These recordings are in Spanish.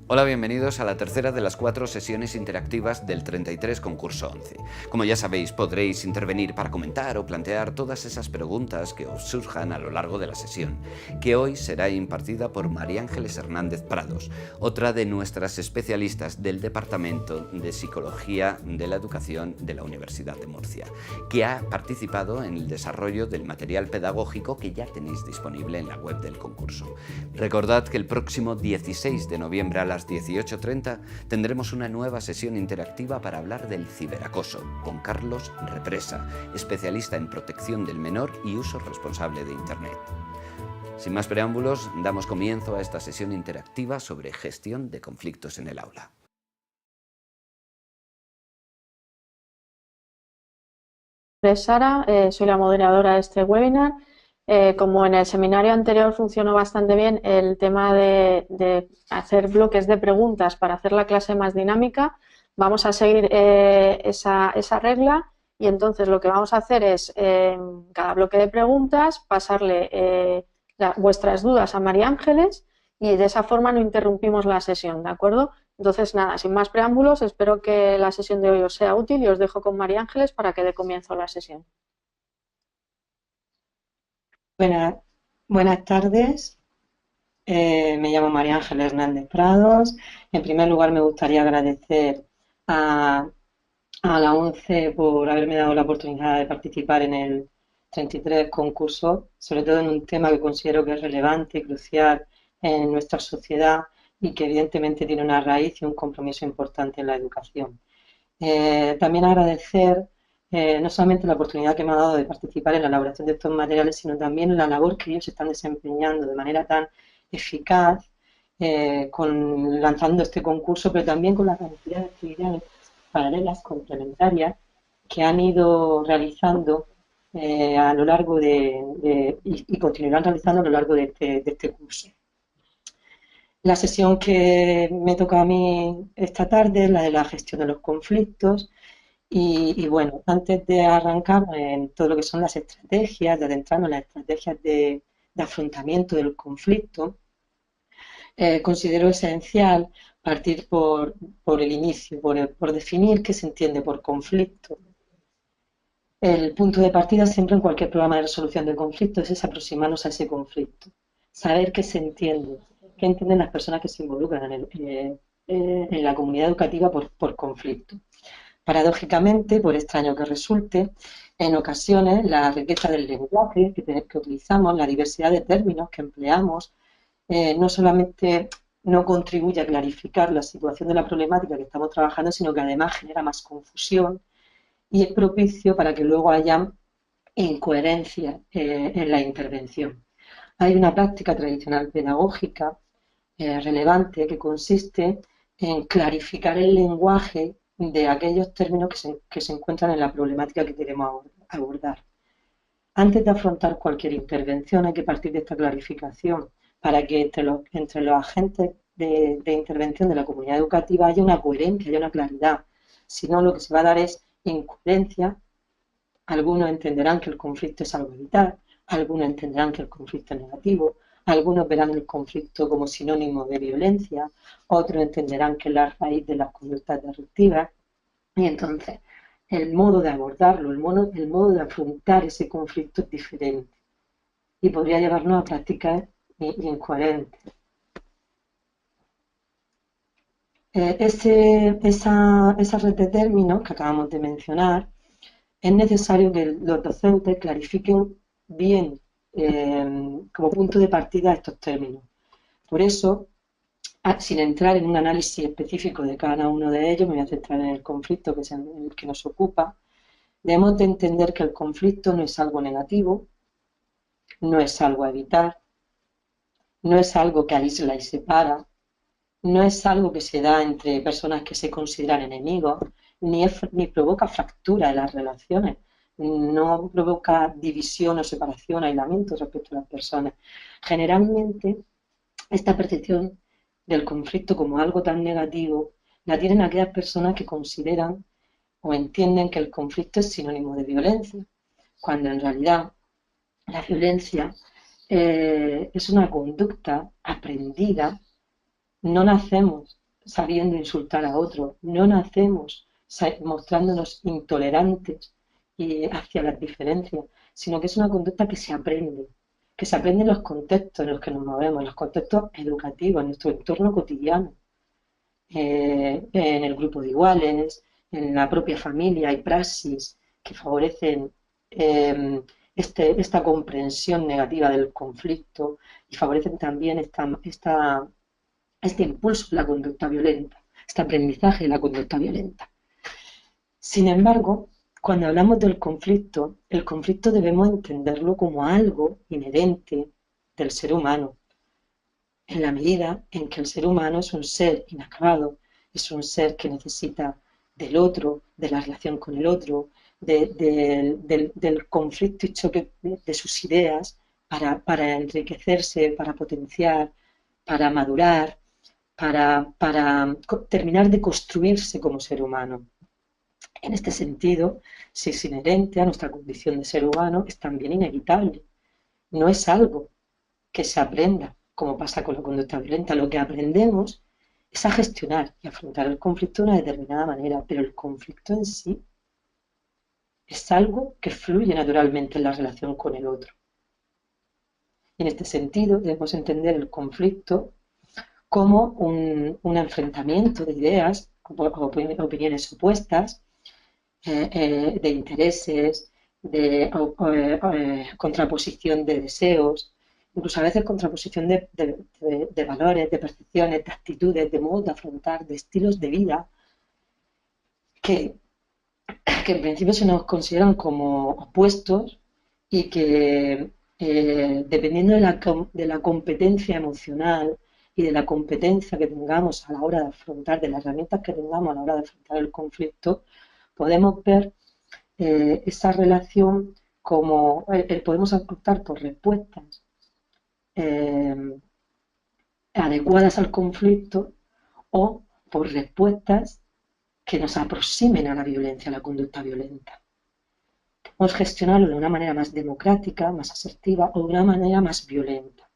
Hola, bienvenidos a la tercera de las 4 sesiones interactivas del 33 concurso 11. Como ya sabéis, podréis intervenir para comentar o plantear todas esas preguntas que os surjan a lo largo de la sesión, que hoy será impartida por María Ángeles Hernández Prados, otra de nuestras especialistas del Departamento de Psicología de la Educación de la Universidad de Murcia, que ha participado en el desarrollo del material pedagógico que ya tenéis disponible en la web del concurso. Recordad que el próximo 16 de noviembre a las 18:30 tendremos una nueva sesión interactiva para hablar del ciberacoso con Carlos Represa, especialista en protección del menor y uso responsable de Internet. Sin más preámbulos, damos comienzo a esta sesión interactiva sobre gestión de conflictos en el aula. Sara, soy la moderadora de este webinar. Como en el seminario anterior funcionó bastante bien el tema de hacer bloques de preguntas para hacer la clase más dinámica, vamos a seguir esa regla y entonces lo que vamos a hacer es en cada bloque de preguntas pasarle vuestras dudas a María Ángeles y de esa forma no interrumpimos la sesión, ¿de acuerdo? Entonces, nada, sin más preámbulos, espero que la sesión de hoy os sea útil y os dejo con María Ángeles para que dé comienzo a la sesión. Buenas tardes, me llamo María Ángeles Hernández Prados. En primer lugar, me gustaría agradecer a la ONCE por haberme dado la oportunidad de participar en el 33 concurso, sobre todo en un tema que considero que es relevante y crucial en nuestra sociedad y que evidentemente tiene una raíz y un compromiso importante en la educación. También agradecer no solamente la oportunidad que me ha dado de participar en la elaboración de estos materiales, sino también la labor que ellos están desempeñando de manera tan eficaz, lanzando este concurso, pero también con la cantidad de actividades paralelas, complementarias, que han ido realizando a lo largo y continuarán realizando a lo largo de este curso. La sesión que me toca a mí esta tarde es la de la gestión de los conflictos. Y bueno, antes de arrancar en todo lo que son las estrategias, de adentrarnos en las estrategias de afrontamiento del conflicto, considero esencial partir por el inicio, por definir qué se entiende por conflicto. El punto de partida siempre en cualquier programa de resolución de conflictos es aproximarnos a ese conflicto, saber qué se entiende, qué entienden las personas que se involucran en la comunidad educativa por conflicto. Paradójicamente, por extraño que resulte, en ocasiones la riqueza del lenguaje que utilizamos, la diversidad de términos que empleamos, no solamente no contribuye a clarificar la situación de la problemática que estamos trabajando, sino que además genera más confusión y es propicio para que luego haya incoherencia en la intervención. Hay una práctica tradicional pedagógica relevante que consiste en clarificar el lenguaje de aquellos términos que se encuentran en la problemática que queremos abordar. Antes de afrontar cualquier intervención hay que partir de esta clarificación para que entre los agentes de intervención de la comunidad educativa haya una coherencia, haya una claridad. Si no, lo que se va a dar es incoherencia. Algunos entenderán que el conflicto es algo a evitar, algunos entenderán que el conflicto es negativo, algunos verán el conflicto como sinónimo de violencia, otros entenderán que es la raíz de las conductas disruptivas. Y entonces, el modo de abordarlo, el modo de afrontar ese conflicto es diferente y podría llevarnos a prácticas incoherentes. Esa red de términos que acabamos de mencionar, es necesario que los docentes clarifiquen bien como punto de partida estos términos. Por eso, sin entrar en un análisis específico de cada uno de ellos, me voy a centrar en el conflicto, que es el que nos ocupa. Debemos de entender que el conflicto no es algo negativo, no es algo a evitar, no es algo que aísla y separa, no es algo que se da entre personas que se consideran enemigos, ni provoca fractura de las relaciones, no provoca división o separación, aislamiento respecto a las personas. Generalmente, esta percepción del conflicto como algo tan negativo la tienen aquellas personas que consideran o entienden que el conflicto es sinónimo de violencia, cuando en realidad la violencia es una conducta aprendida no nacemos sabiendo insultar a otro, no nacemos mostrándonos intolerantes hacia las diferencias, sino que es una conducta que se aprende en los contextos en los que nos movemos, en los contextos educativos, en nuestro entorno cotidiano, en el grupo de iguales, en la propia familia. Hay praxis que favorecen esta comprensión negativa del conflicto y favorecen también este impulso de la conducta violenta, este aprendizaje de la conducta violenta. Sin embargo, cuando hablamos del conflicto, el conflicto debemos entenderlo como algo inherente del ser humano, en la medida en que el ser humano es un ser inacabado, es un ser que necesita del otro, de la relación con el otro, del conflicto y choque de sus ideas para enriquecerse, para potenciar, para madurar, para terminar de construirse como ser humano. En este sentido, si es inherente a nuestra condición de ser humano, es también inevitable. No es algo que se aprenda, como pasa con la conducta violenta. Lo que aprendemos es a gestionar y afrontar el conflicto de una determinada manera, pero el conflicto en sí es algo que fluye naturalmente en la relación con el otro. Y en este sentido, debemos entender el conflicto como un enfrentamiento de ideas, opiniones opuestas, de intereses, de contraposición de deseos, incluso a veces contraposición de valores, de percepciones, de actitudes, de modos de afrontar, de estilos de vida, que en principio se nos consideran como opuestos y que dependiendo de la competencia emocional y de la competencia que tengamos a la hora de afrontar, de las herramientas que tengamos a la hora de afrontar el conflicto, podemos ver esa relación como podemos optar por respuestas adecuadas al conflicto o por respuestas que nos aproximen a la violencia, a la conducta violenta. Podemos gestionarlo de una manera más democrática, más asertiva o de una manera más violenta,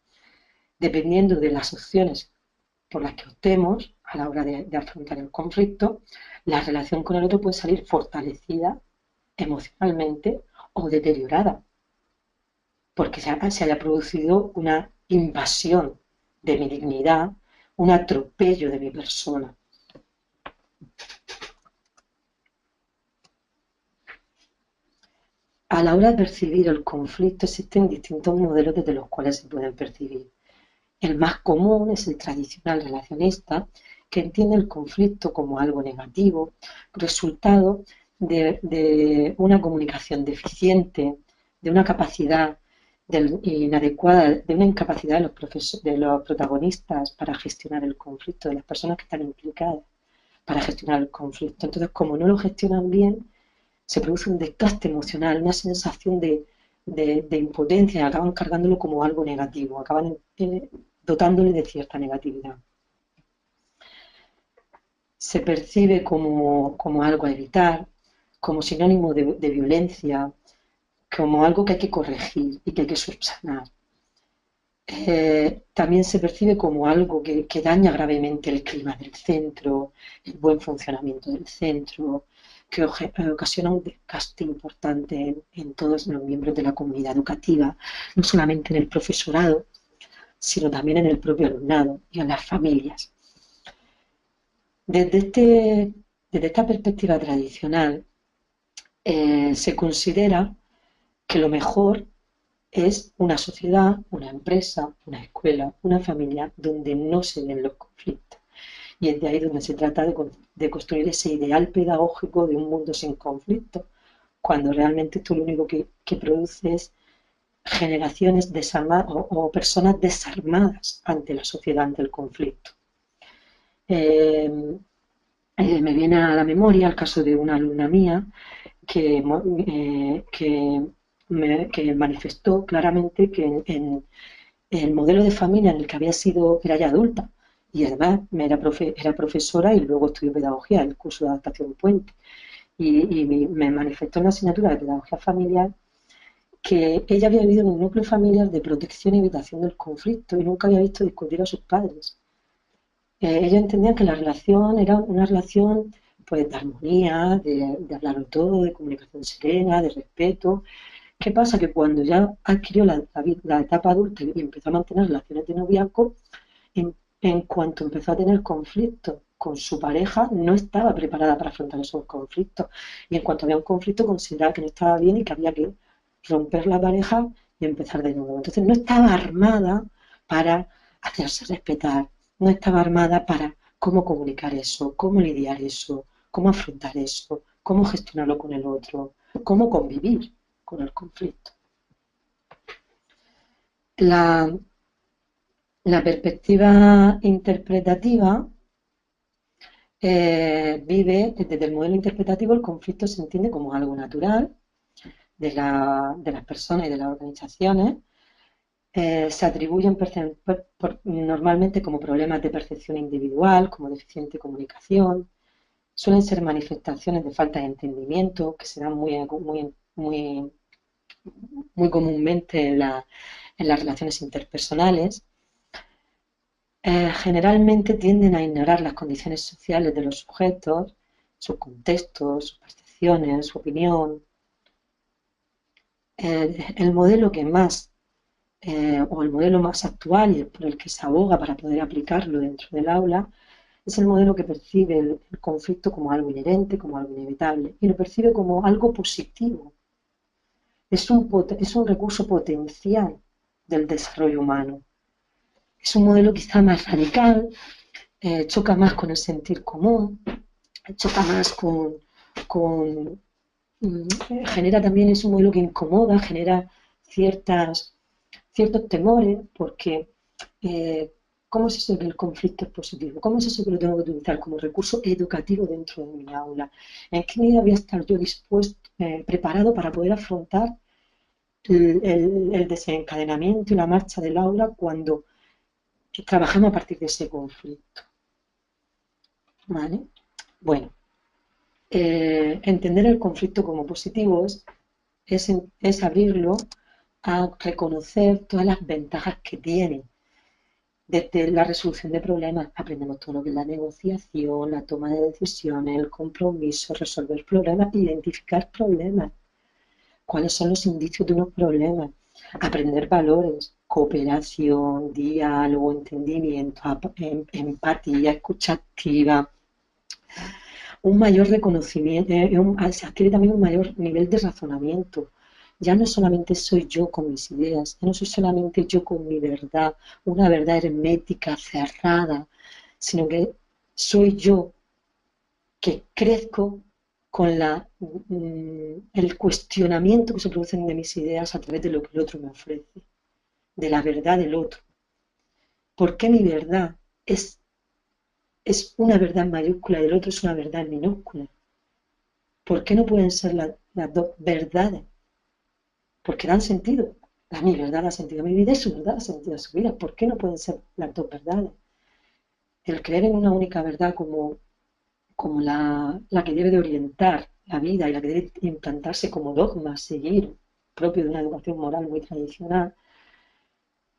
dependiendo de las opciones por las que optemos a la hora de afrontar el conflicto. La relación con el otro puede salir fortalecida emocionalmente o deteriorada, porque se haya producido una invasión de mi dignidad, un atropello de mi persona. A la hora de percibir el conflicto existen distintos modelos desde los cuales se pueden percibir. El más común es el tradicional relacionista, que entiende el conflicto como algo negativo, resultado de una comunicación deficiente, de una capacidad inadecuada, de una incapacidad de los protagonistas para gestionar el conflicto, de las personas que están implicadas para gestionar el conflicto. Entonces, como no lo gestionan bien, se produce un desgaste emocional, una sensación de impotencia, y acaban cargándolo como algo negativo, acaban dotándole de cierta negatividad. Se percibe como algo a evitar, como sinónimo de violencia, como algo que hay que corregir y que hay que subsanar. También se percibe como algo que daña gravemente el clima del centro, el buen funcionamiento del centro, que ocasiona un desgaste importante en todos los miembros de la comunidad educativa, no solamente en el profesorado, sino también en el propio alumnado y en las familias. Desde esta perspectiva tradicional, se considera que lo mejor es una sociedad, una empresa, una escuela, una familia donde no se den los conflictos. Y es de ahí donde se trata de construir ese ideal pedagógico de un mundo sin conflicto, cuando realmente esto lo único que produce es generaciones desarmadas o personas desarmadas ante la sociedad, ante el conflicto. Me viene a la memoria el caso de una alumna mía que manifestó claramente que en el modelo de familia en el que había sido, era ya adulta, y además era profesora y luego estudió pedagogía, el curso de adaptación Puente, y me manifestó en la asignatura de pedagogía familiar que ella había vivido en un núcleo familiar de protección y evitación del conflicto y nunca había visto discutir a sus padres. ellos entendían que la relación era una relación pues, de armonía, de hablarlo todo, de comunicación serena, de respeto. ¿Qué pasa? Que cuando ya adquirió la etapa adulta y empezó a mantener relaciones de noviazgo, en cuanto empezó a tener conflictos con su pareja, no estaba preparada para afrontar esos conflictos. Y en cuanto había un conflicto, consideraba que no estaba bien y que había que romper la pareja y empezar de nuevo. Entonces no estaba armada para hacerse respetar, no estaba armada para cómo comunicar eso, cómo lidiar eso, cómo afrontar eso, cómo gestionarlo con el otro, cómo convivir con el conflicto. La, la perspectiva interpretativa vive desde el modelo interpretativo, el conflicto se entiende como algo natural de las personas y de las organizaciones. Se atribuyen normalmente como problemas de percepción individual, como deficiente comunicación. Suelen ser manifestaciones de falta de entendimiento que se dan muy comúnmente en las relaciones interpersonales. Generalmente tienden a ignorar las condiciones sociales de los sujetos, sus contextos, sus percepciones, su opinión. El modelo que más o el modelo más actual y por el que se aboga para poder aplicarlo dentro del aula, es el modelo que percibe el conflicto como algo inherente, como algo inevitable, y lo percibe como algo positivo. Es un recurso potencial del desarrollo humano. Es un modelo quizá más radical, choca más con el sentir común, choca más genera también, es un modelo que incomoda, genera ciertos temores, porque ¿cómo es eso que el conflicto es positivo? ¿Cómo es eso que lo tengo que utilizar como recurso educativo dentro de mi aula? ¿En qué medida voy a estar yo preparado para poder afrontar el desencadenamiento y la marcha del aula cuando trabajamos a partir de ese conflicto? ¿Vale? Bueno, entender el conflicto como positivo es abrirlo a reconocer todas las ventajas que tiene. Desde la resolución de problemas aprendemos todo lo que es la negociación, la toma de decisiones, el compromiso, resolver problemas, identificar problemas, cuáles son los indicios de unos problemas, aprender valores, cooperación, diálogo, entendimiento, empatía, escucha activa, un mayor reconocimiento, se adquiere también un mayor nivel de razonamiento. Ya no solamente soy yo con mis ideas, ya no soy solamente yo con mi verdad, una verdad hermética, cerrada, sino que soy yo que crezco con el cuestionamiento que se produce de mis ideas a través de lo que el otro me ofrece, de la verdad del otro. ¿Por qué mi verdad es una verdad en mayúscula y el otro es una verdad en minúscula? ¿Por qué no pueden ser las dos verdades? Porque dan sentido. Mi verdad da sentido a mi vida y su verdad da sentido a su vida. ¿Por qué no pueden ser las dos verdades? El creer en una única verdad como la que debe de orientar la vida y la que debe implantarse como dogma, seguir, propio de una educación moral muy tradicional,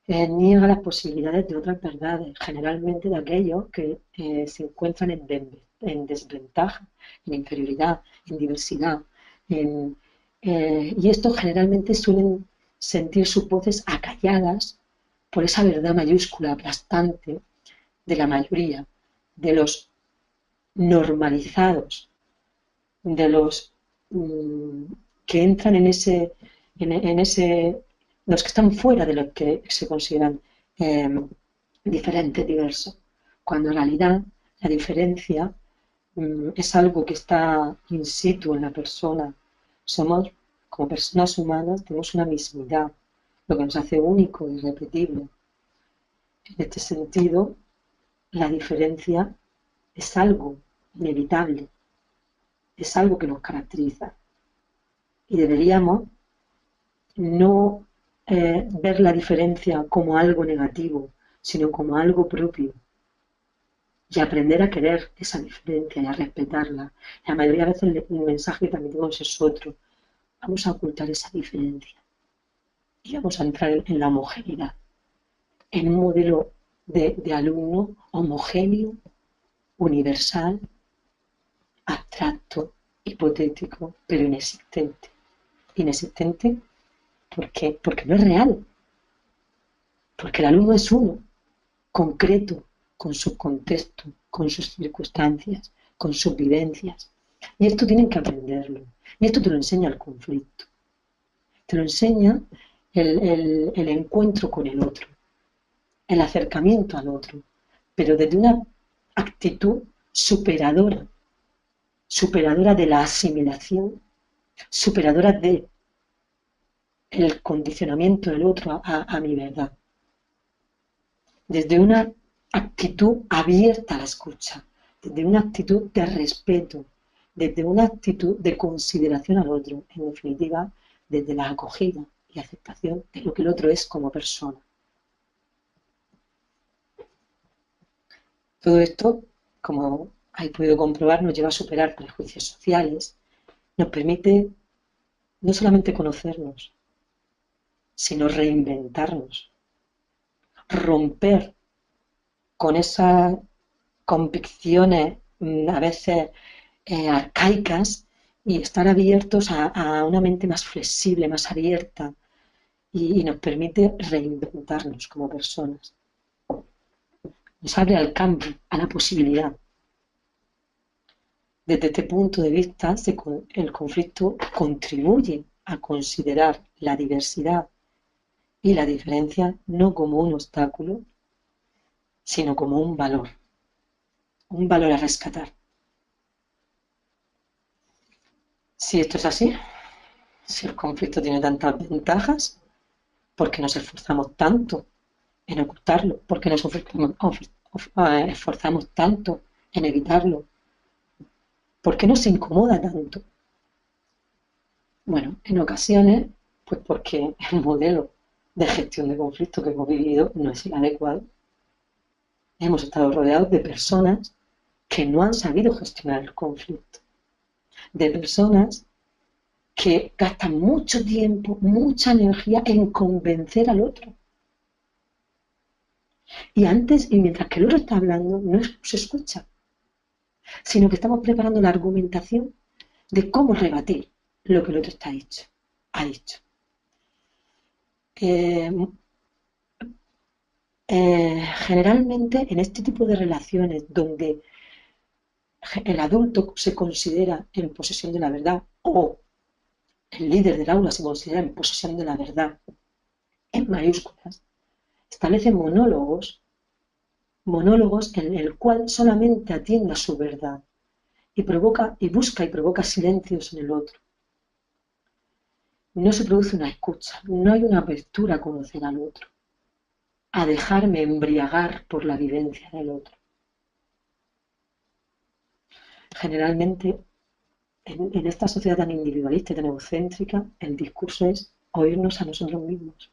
niega las posibilidades de otras verdades, generalmente de aquellos que se encuentran en desventaja, en inferioridad, en diversidad. Y estos generalmente suelen sentir sus voces acalladas por esa verdad mayúscula, aplastante, de la mayoría, de los normalizados, de los que entran en ese, los que están fuera de lo que se consideran diferentes, diversos, cuando en realidad la diferencia es algo que está in situ en la persona. Somos, como personas humanas, tenemos una mismidad, lo que nos hace único y irrepetible. En este sentido, la diferencia es algo inevitable, es algo que nos caracteriza. Y deberíamos no ver la diferencia como algo negativo, sino como algo propio. Y aprender a querer esa diferencia y a respetarla. La mayoría de veces el mensaje que transmitimos es otro. Vamos a ocultar esa diferencia. Y vamos a entrar en la homogeneidad, en un modelo de alumno homogéneo, universal, abstracto, hipotético, pero inexistente. Inexistente porque no es real, porque el alumno es uno, concreto, con su contexto, con sus circunstancias, con sus vivencias. Y esto tienen que aprenderlo. Y esto te lo enseña el conflicto. Te lo enseña el encuentro con el otro, el acercamiento al otro, pero desde una actitud superadora, superadora de la asimilación, superadora de el condicionamiento del otro a mi verdad. Desde una actitud abierta a la escucha, desde una actitud de respeto, desde una actitud de consideración al otro, en definitiva, desde la acogida y aceptación de lo que el otro es como persona. Todo esto, como habéis podido comprobar, nos lleva a superar prejuicios sociales, nos permite no solamente conocernos, sino reinventarnos, romper con esas convicciones a veces arcaicas y estar abiertos a una mente más flexible, más abierta y nos permite reinventarnos como personas. Nos abre al cambio, a la posibilidad. Desde este punto de vista, el conflicto contribuye a considerar la diversidad y la diferencia no como un obstáculo, sino como un valor a rescatar. Si esto es así, si el conflicto tiene tantas ventajas, ¿por qué nos esforzamos tanto en ocultarlo? ¿Por qué nos esforzamos tanto en evitarlo? ¿Por qué nos incomoda tanto? Bueno, en ocasiones, pues porque el modelo de gestión de conflicto que hemos vivido no es el adecuado. Hemos estado rodeados de personas que no han sabido gestionar el conflicto, de personas que gastan mucho tiempo, mucha energía en convencer al otro. Y mientras que el otro está hablando, no se escucha, sino que estamos preparando la argumentación de cómo rebatir lo que el otro ha dicho. Generalmente en este tipo de relaciones donde el adulto se considera en posesión de la verdad o el líder del aula se considera en posesión de la verdad, en mayúsculas, establece monólogos en el cual solamente atiende a su verdad y busca y provoca silencios en el otro. No se produce una escucha, no hay una apertura a conocer al otro, a dejarme embriagar por la vivencia del otro. Generalmente, en esta sociedad tan individualista y tan egocéntrica, el discurso es oírnos a nosotros mismos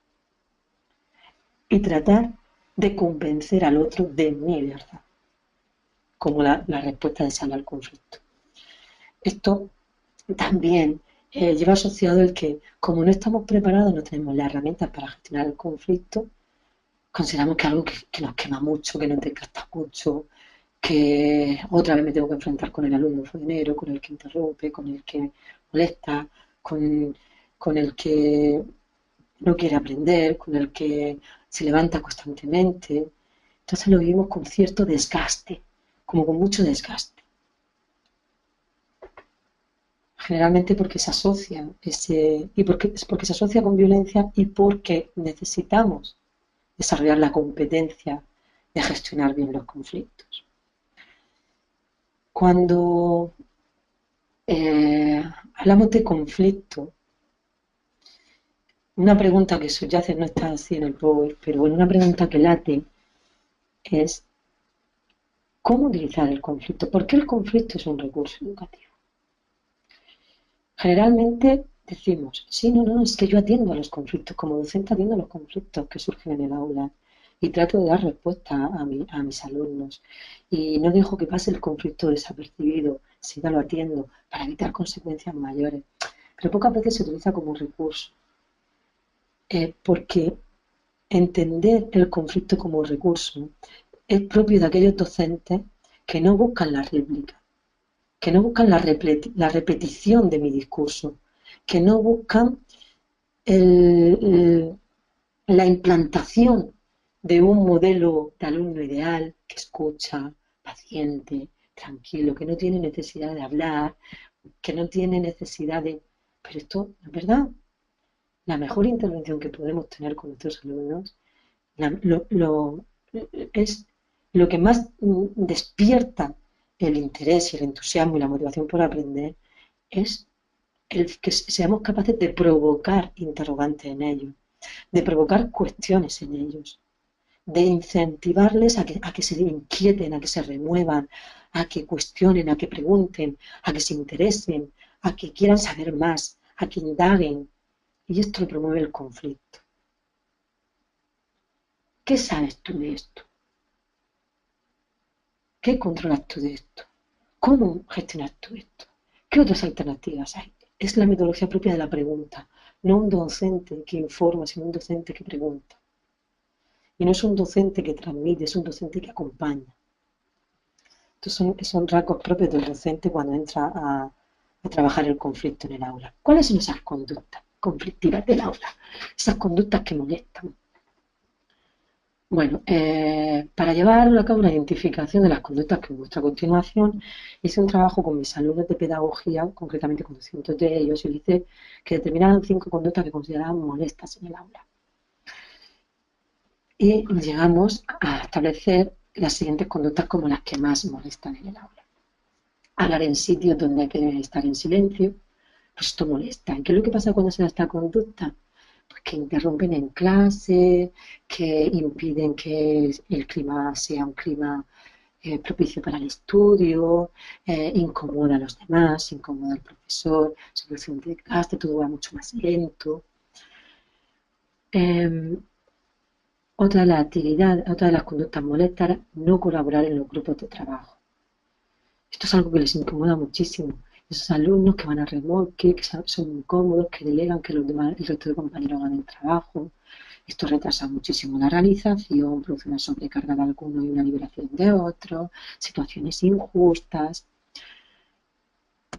y tratar de convencer al otro de mi verdad, como la respuesta deseada al conflicto. Esto también lleva asociado el que, como no estamos preparados, no tenemos las herramientas para gestionar el conflicto, consideramos que es algo que nos quema mucho, que nos desgasta mucho, que otra vez me tengo que enfrentar con el alumno fonenero, con el que interrumpe, con el que molesta, con el que no quiere aprender, con el que se levanta constantemente. Entonces lo vivimos con cierto desgaste, como con mucho desgaste. Generalmente porque se asocia porque se asocia con violencia y porque necesitamos desarrollar la competencia de gestionar bien los conflictos. Cuando hablamos de conflicto, una pregunta que subyace, no está así en el PowerPoint, pero bueno, una pregunta que late es ¿cómo utilizar el conflicto? ¿Por qué el conflicto es un recurso educativo? Generalmente decimos, sí, no, es que yo atiendo a los conflictos, como docente atiendo a los conflictos que surgen en el aula y trato de dar respuesta a mis alumnos y no dejo que pase el conflicto desapercibido, sino lo atiendo para evitar consecuencias mayores. Pero pocas veces se utiliza como recurso, porque entender el conflicto como recurso es propio de aquellos docentes que no buscan la réplica, que no buscan la repetición de mi discurso, que no buscan la implantación de un modelo de alumno ideal que escucha, paciente, tranquilo, que no tiene necesidad de hablar, que no tiene necesidad de... Pero esto, es verdad, la mejor intervención que podemos tener con nuestros alumnos es lo que más despierta el interés y el entusiasmo y la motivación por aprender, es el que seamos capaces de provocar interrogantes en ellos, de provocar cuestiones en ellos, de incentivarles a que se inquieten, a que se remuevan, a que cuestionen, a que pregunten, a que se interesen, a que quieran saber más, a que indaguen. Y esto lo promueve el conflicto. ¿Qué sabes tú de esto? ¿Qué controlas tú de esto? ¿Cómo gestionas tú esto? ¿Qué otras alternativas hay? Es la metodología propia de la pregunta, no un docente que informa, sino un docente que pregunta. Y no es un docente que transmite, es un docente que acompaña. Estos son rasgos propios del docente cuando entra a trabajar el conflicto en el aula. ¿Cuáles son esas conductas conflictivas del aula? Esas conductas que molestan. Bueno, para llevar a cabo la identificación de las conductas que muestro a continuación, hice un trabajo con mis alumnos de pedagogía, concretamente con cientos de ellos, y les hice que determinaran 5 conductas que consideraban molestas en el aula. Y llegamos a establecer las siguientes conductas como las que más molestan en el aula. Hablar en sitios donde hay que estar en silencio, pues esto molesta. ¿Y qué es lo que pasa cuando se da esta conducta? Pues que interrumpen en clase, que impiden que el clima sea un clima propicio para el estudio, incomoda a los demás, incomoda al profesor, se produce un desgaste, todo va mucho más lento. Otra de las conductas molestas era no colaborar en los grupos de trabajo. Esto es algo que les incomoda muchísimo. Esos alumnos que van a remolque, que son incómodos, que delegan que los demás, el resto de compañeros hagan el trabajo. Esto retrasa muchísimo la realización, produce una sobrecarga de algunos y una liberación de otros, situaciones injustas.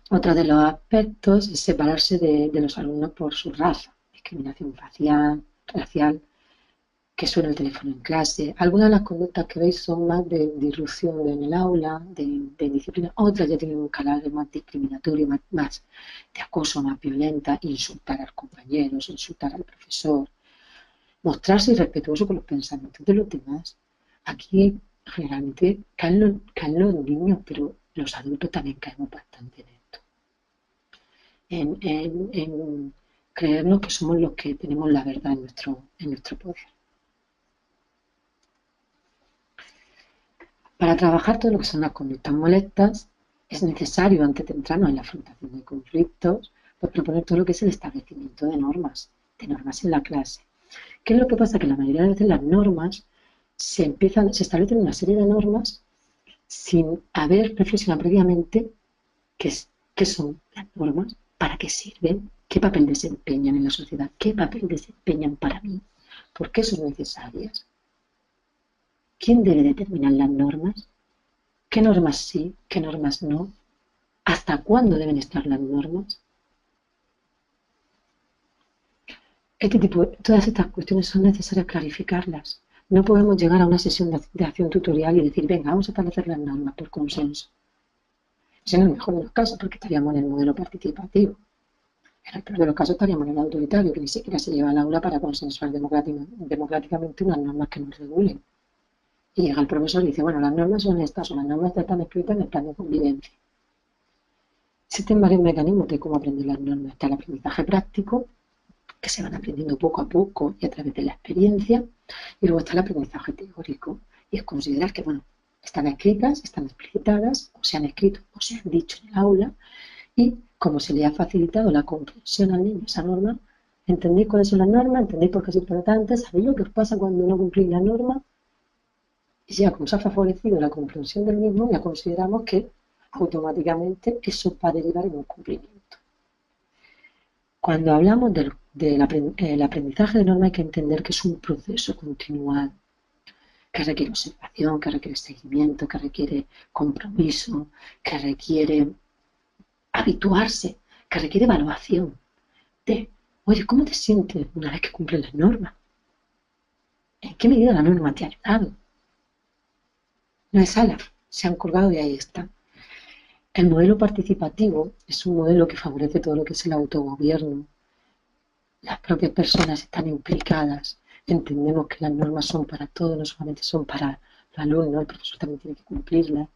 Otro de los aspectos es separarse de los alumnos por su raza, discriminación racial, que suena el teléfono en clase. Algunas de las conductas que veis son más de disrupción en el aula, de disciplina. Otras ya tienen un carácter más discriminatorio, más de acoso, más violenta, insultar a los compañeros, insultar al profesor, mostrarse irrespetuoso con los pensamientos de los demás. Aquí generalmente caen los niños, pero los adultos también caemos bastante en esto. En creernos que somos los que tenemos la verdad en nuestro poder. Para trabajar todo lo que son las conductas molestas, es necesario, antes de centrarnos en la afrontación de conflictos, pues proponer todo lo que es el establecimiento de normas en la clase. ¿Qué es lo que pasa? Que la mayoría de veces las normas se establecen una serie de normas sin haber reflexionado previamente qué son las normas, para qué sirven, qué papel desempeñan en la sociedad, qué papel desempeñan para mí, por qué son necesarias. ¿Quién debe determinar las normas? ¿Qué normas sí? ¿Qué normas no? ¿Hasta cuándo deben estar las normas? Todas estas cuestiones son necesarias clarificarlas. No podemos llegar a una sesión de acción tutorial y decir, venga, vamos a establecer las normas por consenso. Ese no es el mejor de los casos, porque estaríamos en el modelo participativo. En el peor de los casos estaríamos en el autoritario, que ni siquiera se lleva al aula para consensuar democráticamente unas normas que nos regulen. Y llega el profesor y dice, bueno, las normas son estas, o las normas están escritas en el plan de convivencia. Existen varios mecanismos de cómo aprender las normas. Está el aprendizaje práctico, que se van aprendiendo poco a poco y a través de la experiencia, y luego está el aprendizaje teórico, y es considerar que, bueno, están escritas, están explicitadas, o se han escrito o se han dicho en el aula, y como se le ha facilitado la comprensión al niño esa norma, entendéis cuáles son las normas, entendéis por qué es importante, sabéis lo que os pasa cuando no cumplís la norma, y ya como se ha favorecido la comprensión del mismo, ya consideramos que automáticamente eso va a derivar en un cumplimiento. Cuando hablamos del aprendizaje de norma hay que entender que es un proceso continuado, que requiere observación, que requiere seguimiento, que requiere compromiso, que requiere habituarse, que requiere evaluación de, oye, ¿cómo te sientes una vez que cumples las normas? ¿En qué medida la norma te ha ayudado? No es ala, se han colgado y ahí está. El modelo participativo es un modelo que favorece todo lo que es el autogobierno. Las propias personas están implicadas. Entendemos que las normas son para todos, no solamente son para los alumnos, el profesor también tiene que cumplirlas.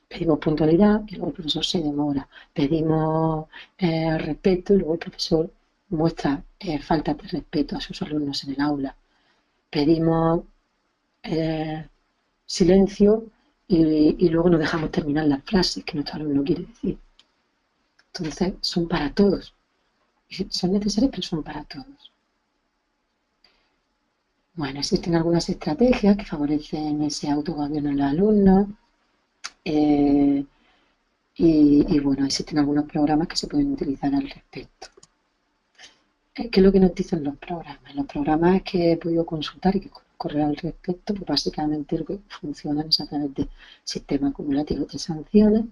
Pedimos puntualidad y luego el profesor se demora. Pedimos respeto y luego el profesor muestra falta de respeto a sus alumnos en el aula. Pedimos silencio y luego no dejamos terminar las frases que nuestro alumno quiere decir. Entonces, son para todos. Son necesarias, pero son para todos. Bueno, existen algunas estrategias que favorecen ese autogobierno en los alumnos. Y bueno, existen algunos programas que se pueden utilizar al respecto. ¿Qué es lo que nos dicen los programas? Los programas que he podido consultar y que correr al respecto, pues básicamente lo que funcionan es a través de sistemas acumulativos de sanciones,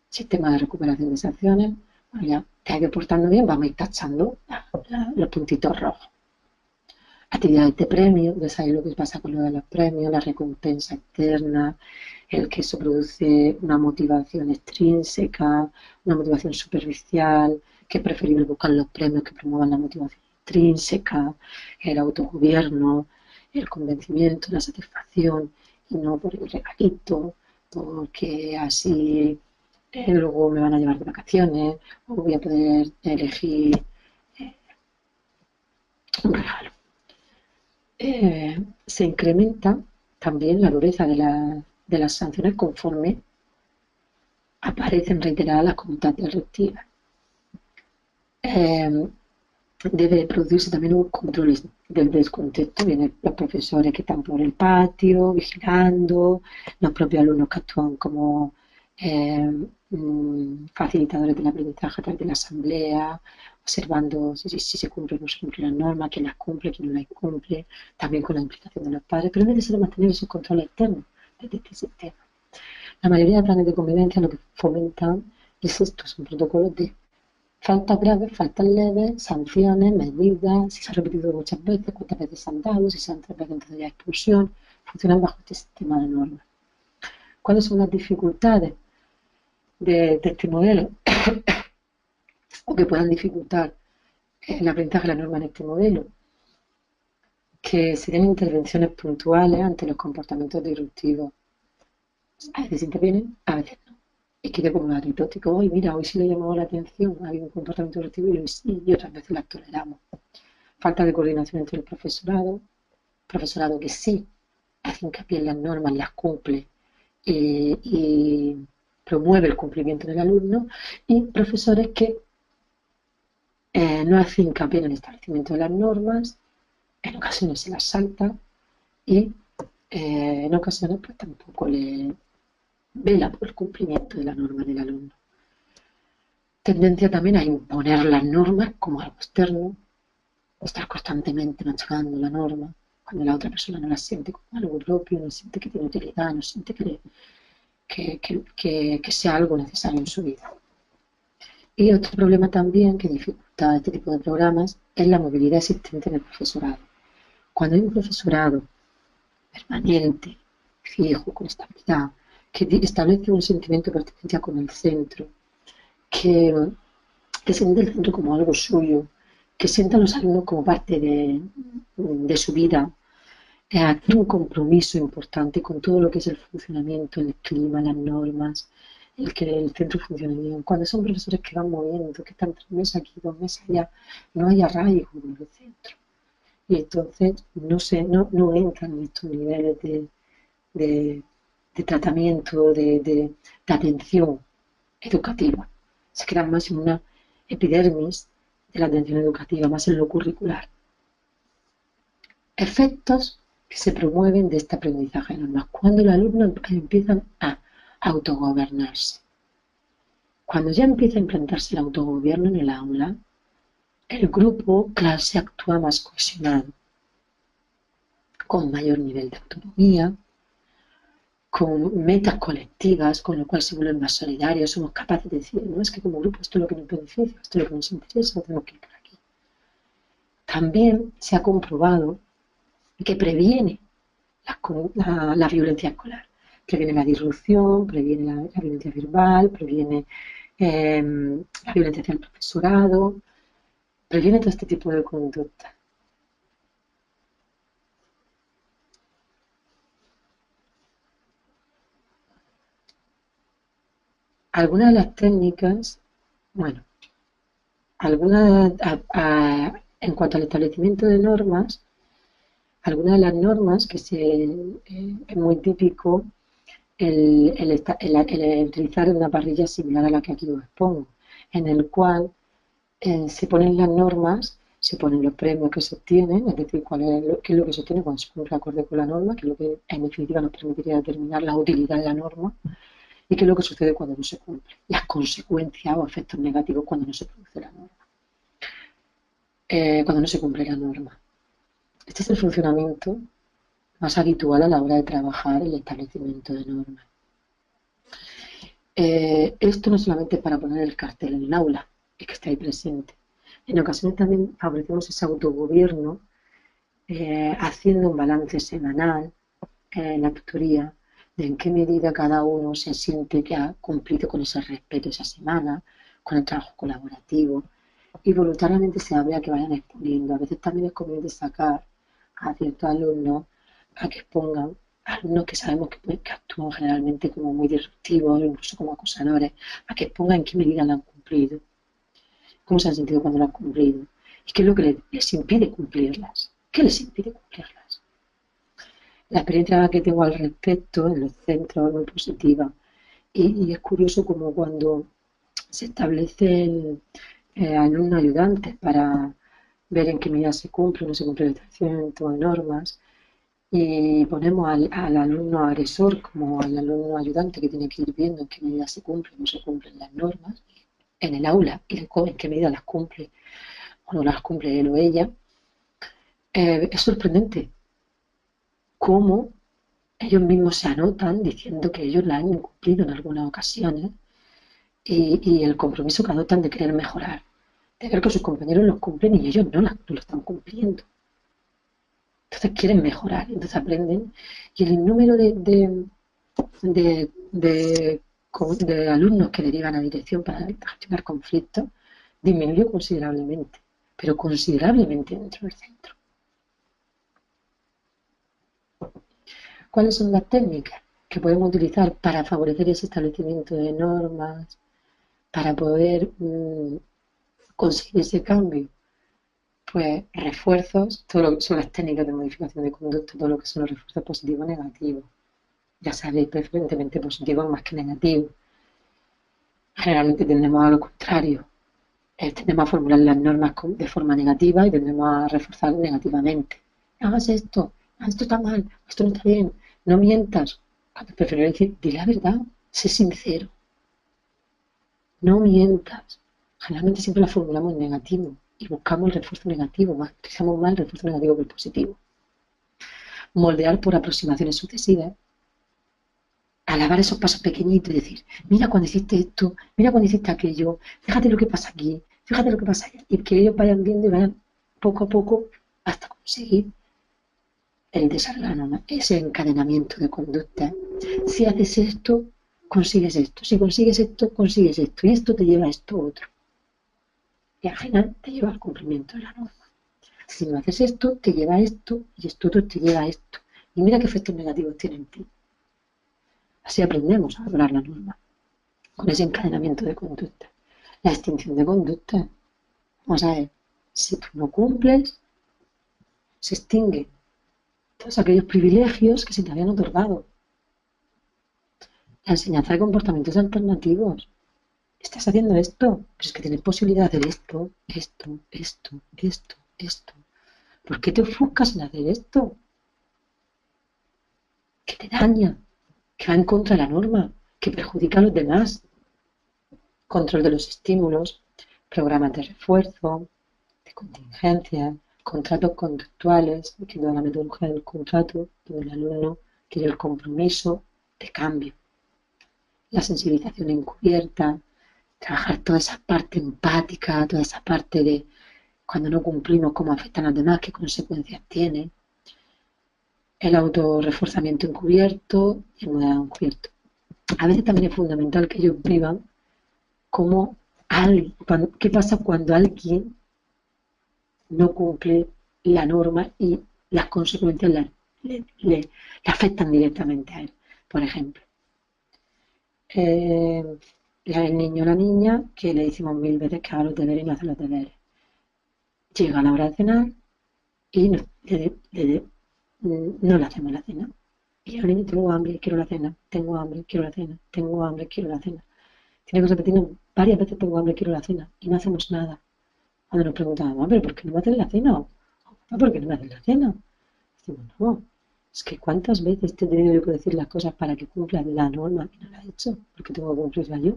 sistemas de recuperación de sanciones. Bueno, ya te has ido portando bien, vamos a ir tachando los puntitos rojos. Actividades de premio, ya sabéis lo que pasa con lo de los premios, la recompensa externa, el que eso produce una motivación extrínseca, una motivación superficial, que es preferible buscar los premios que promuevan la motivación intrínseca, el autogobierno, el convencimiento, la satisfacción, y no por el regalito, porque así luego me van a llevar de vacaciones, o voy a poder elegir un regalo. Se incrementa también la dureza de las sanciones conforme aparecen reiteradas las conductas directivas. Debe producirse también un control del descontexto. Vienen los profesores que están por el patio, vigilando, los propios alumnos que actúan como facilitadores del aprendizaje a través de la asamblea, observando si se cumple o no se cumple las normas, quién las cumple, quién no las incumple, también con la implicación de los padres, pero es necesario mantener esos controles externos desde este sistema. La mayoría de planes de convivencia lo que fomentan es esto, son protocolos de faltas graves, faltas leves, sanciones, medidas, si se ha repetido muchas veces, cuántas veces se han dado, si se han 3 veces entonces ya expulsión, funcionan bajo este sistema de normas. ¿Cuáles son las dificultades de este modelo? O que puedan dificultar el aprendizaje de la norma en este modelo, que serían intervenciones puntuales ante los comportamientos disruptivos. A veces intervienen, a veces no. Y queda como anecdótico, hoy mira, hoy sí le llamó la atención, hay un comportamiento disruptivo y hoy sí, y otras veces las toleramos. Falta de coordinación entre el profesorado que sí hace hincapié en las normas, las cumple y promueve el cumplimiento del alumno, y profesores que no hacen hincapié en el establecimiento de las normas, en ocasiones se las salta y en ocasiones pues tampoco le vela por el cumplimiento de la norma del alumno. Tendencia también a imponer las normas como algo externo, estar constantemente machacando la norma, cuando la otra persona no la siente como algo propio, no siente que tiene utilidad, no siente que sea algo necesario en su vida. Y otro problema también que dificulta este tipo de programas es la movilidad existente en el profesorado. Cuando hay un profesorado permanente, fijo, con estabilidad, que establece un sentimiento de pertenencia con el centro, que siente el centro como algo suyo, que sienta a los alumnos como parte de su vida, tiene un compromiso importante con todo lo que es el funcionamiento, el clima, las normas, el que el centro funcione bien. Cuando son profesores que van moviendo, que están 3 meses aquí, 2 meses allá, no hay arraigo en el centro. Y entonces no entran en estos niveles de tratamiento, de atención educativa. Se quedan más en una epidermis de la atención educativa, más en lo curricular. Efectos que se promueven de este aprendizaje de normas. Cuando los alumnos empiezan a autogobernarse. Cuando ya empieza a implantarse el autogobierno en el aula, el grupo clase actúa más cohesionado, con mayor nivel de autonomía, con metas colectivas, con lo cual se vuelven más solidarios, somos capaces de decir, no, es que como grupo esto es lo que nos beneficia, esto es lo que nos interesa, tenemos que ir por aquí. También se ha comprobado que previene la violencia escolar, previene la disrupción, previene la violencia verbal, previene la violencia hacia el profesorado, previene todo este tipo de conductas. Algunas de las técnicas, bueno, algunas en cuanto al establecimiento de normas, algunas de las normas que es muy típico el utilizar una parrilla similar a la que aquí os expongo, en el cual se ponen las normas, se ponen los premios que se obtienen, es decir, qué es lo que se obtiene cuando se cumple acorde con la norma, que es lo que en definitiva nos permitiría determinar la utilidad de la norma, y qué es lo que sucede cuando no se cumple, las consecuencias o efectos negativos cuando no se produce la norma, cuando no se cumple la norma. Este es el funcionamiento más habitual a la hora de trabajar el establecimiento de normas. Esto no solamente es para poner el cartel en el aula y que esté ahí presente. En ocasiones también favorecemos ese autogobierno haciendo un balance semanal en la tutoría de en qué medida cada uno se siente que ha cumplido con ese respeto esa semana, con el trabajo colaborativo, y voluntariamente se habla que vayan exponiendo. A veces también es conveniente sacar a ciertos alumnos a que expongan, alumnos que sabemos que actúan generalmente como muy disruptivos, incluso como acosadores, a que expongan en qué medida lo han cumplido, cómo se han sentido cuando lo han cumplido, y qué es lo que les impide cumplirlas. ¿Qué les impide cumplirlas? La experiencia que tengo al respecto en los centros es muy positiva, y es curioso como cuando se establecen alumnos ayudantes para ver en qué medida se cumple o no se cumple el establecimiento de normas, y ponemos al alumno agresor como al alumno ayudante que tiene que ir viendo en qué medida se cumplen o no se cumplen las normas en el aula y en qué medida las cumple o no las cumple él o ella. Es sorprendente cómo ellos mismos se anotan diciendo que ellos la han incumplido en algunas ocasiones, y el compromiso que adoptan de querer mejorar, de ver que sus compañeros los cumplen y ellos no lo están cumpliendo. Entonces quieren mejorar, entonces aprenden, y el número de alumnos que derivan a dirección para gestionar conflictos disminuyó considerablemente, pero considerablemente dentro del centro. ¿Cuáles son las técnicas que podemos utilizar para favorecer ese establecimiento de normas, para poder conseguir ese cambio? Pues refuerzos, todo lo que son las técnicas de modificación de conducta, todo lo que son los refuerzos positivos y negativos. Ya sabéis, preferentemente positivos más que negativos. Generalmente tendemos a lo contrario. Tendemos a formular las normas de forma negativa y tendemos a reforzar negativamente. Hagas esto está mal, esto no está bien, no mientas. Prefiero decir, di la verdad, sé sincero. No mientas. Generalmente siempre la formulamos en negativo y buscamos el refuerzo negativo, utilizamos más el refuerzo negativo que el positivo. Moldear por aproximaciones sucesivas. Alabar esos pasos pequeñitos y decir, mira cuando hiciste esto, mira cuando hiciste aquello, fíjate lo que pasa aquí, fíjate lo que pasa allá. Y que ellos vayan viendo y vayan poco a poco hasta conseguir el desarrollo, ese encadenamiento de conducta. Si haces esto, consigues esto. Si consigues esto, consigues esto. Y esto te lleva a esto otro. Y al final te lleva al cumplimiento de la norma. Si no haces esto, te lleva a esto, y esto otro te lleva a esto. Y mira qué efectos negativos tiene en ti. Así aprendemos a lograr la norma, con ese encadenamiento de conducta. La extinción de conducta. Vamos a ver, si tú no cumples, se extingue todos aquellos privilegios que se te habían otorgado. La enseñanza de comportamientos alternativos. Estás haciendo esto, pero es que tienes posibilidad de hacer esto, esto, esto, esto, esto. ¿Por qué te ofuscas en hacer esto? Que te daña, que va en contra de la norma, que perjudica a los demás. control de los estímulos, programas de refuerzo, de contingencia, contratos conductuales, que toda la metodología del contrato, donde el alumno tiene el compromiso de cambio, la sensibilización encubierta, trabajar toda esa parte empática, toda esa parte de cuando no cumplimos, cómo afectan a los demás, qué consecuencias tiene, el autorreforzamiento encubierto y el modelado encubierto. A veces también es fundamental que ellos vivan cómo qué pasa cuando alguien no cumple la norma y las consecuencias le afectan directamente a él. Por ejemplo, el niño o la niña que le decimos 1000 veces que haga los deberes y no hace los deberes. Llega a la hora de cenar y no le hacemos la cena. Y el niño, tengo hambre, quiero la cena, tengo hambre, quiero la cena, tengo hambre, quiero la cena. Tiene que repetirnos varias veces, tengo hambre, quiero la cena, y no hacemos nada. Cuando nos preguntamos, ¿pero por qué no me hacen la cena? O, ¿por qué no me hacen la cena? Decimos, no, es que ¿cuántas veces te he tenido yo que decir las cosas para que cumplas la norma y no la he hecho? ¿Porque tengo que cumplirla yo?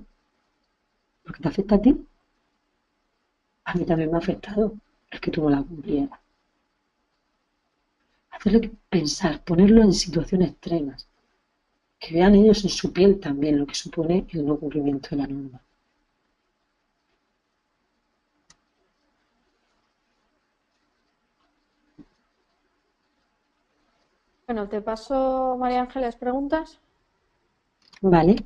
¿Porque te afecta a ti? A mí también me ha afectado el que tú no la cumplieras. Hacerle pensar, ponerlo en situaciones extremas, que vean ellos en su piel también lo que supone el no cumplimiento de la norma. Bueno, te paso, María Ángeles, preguntas. Vale.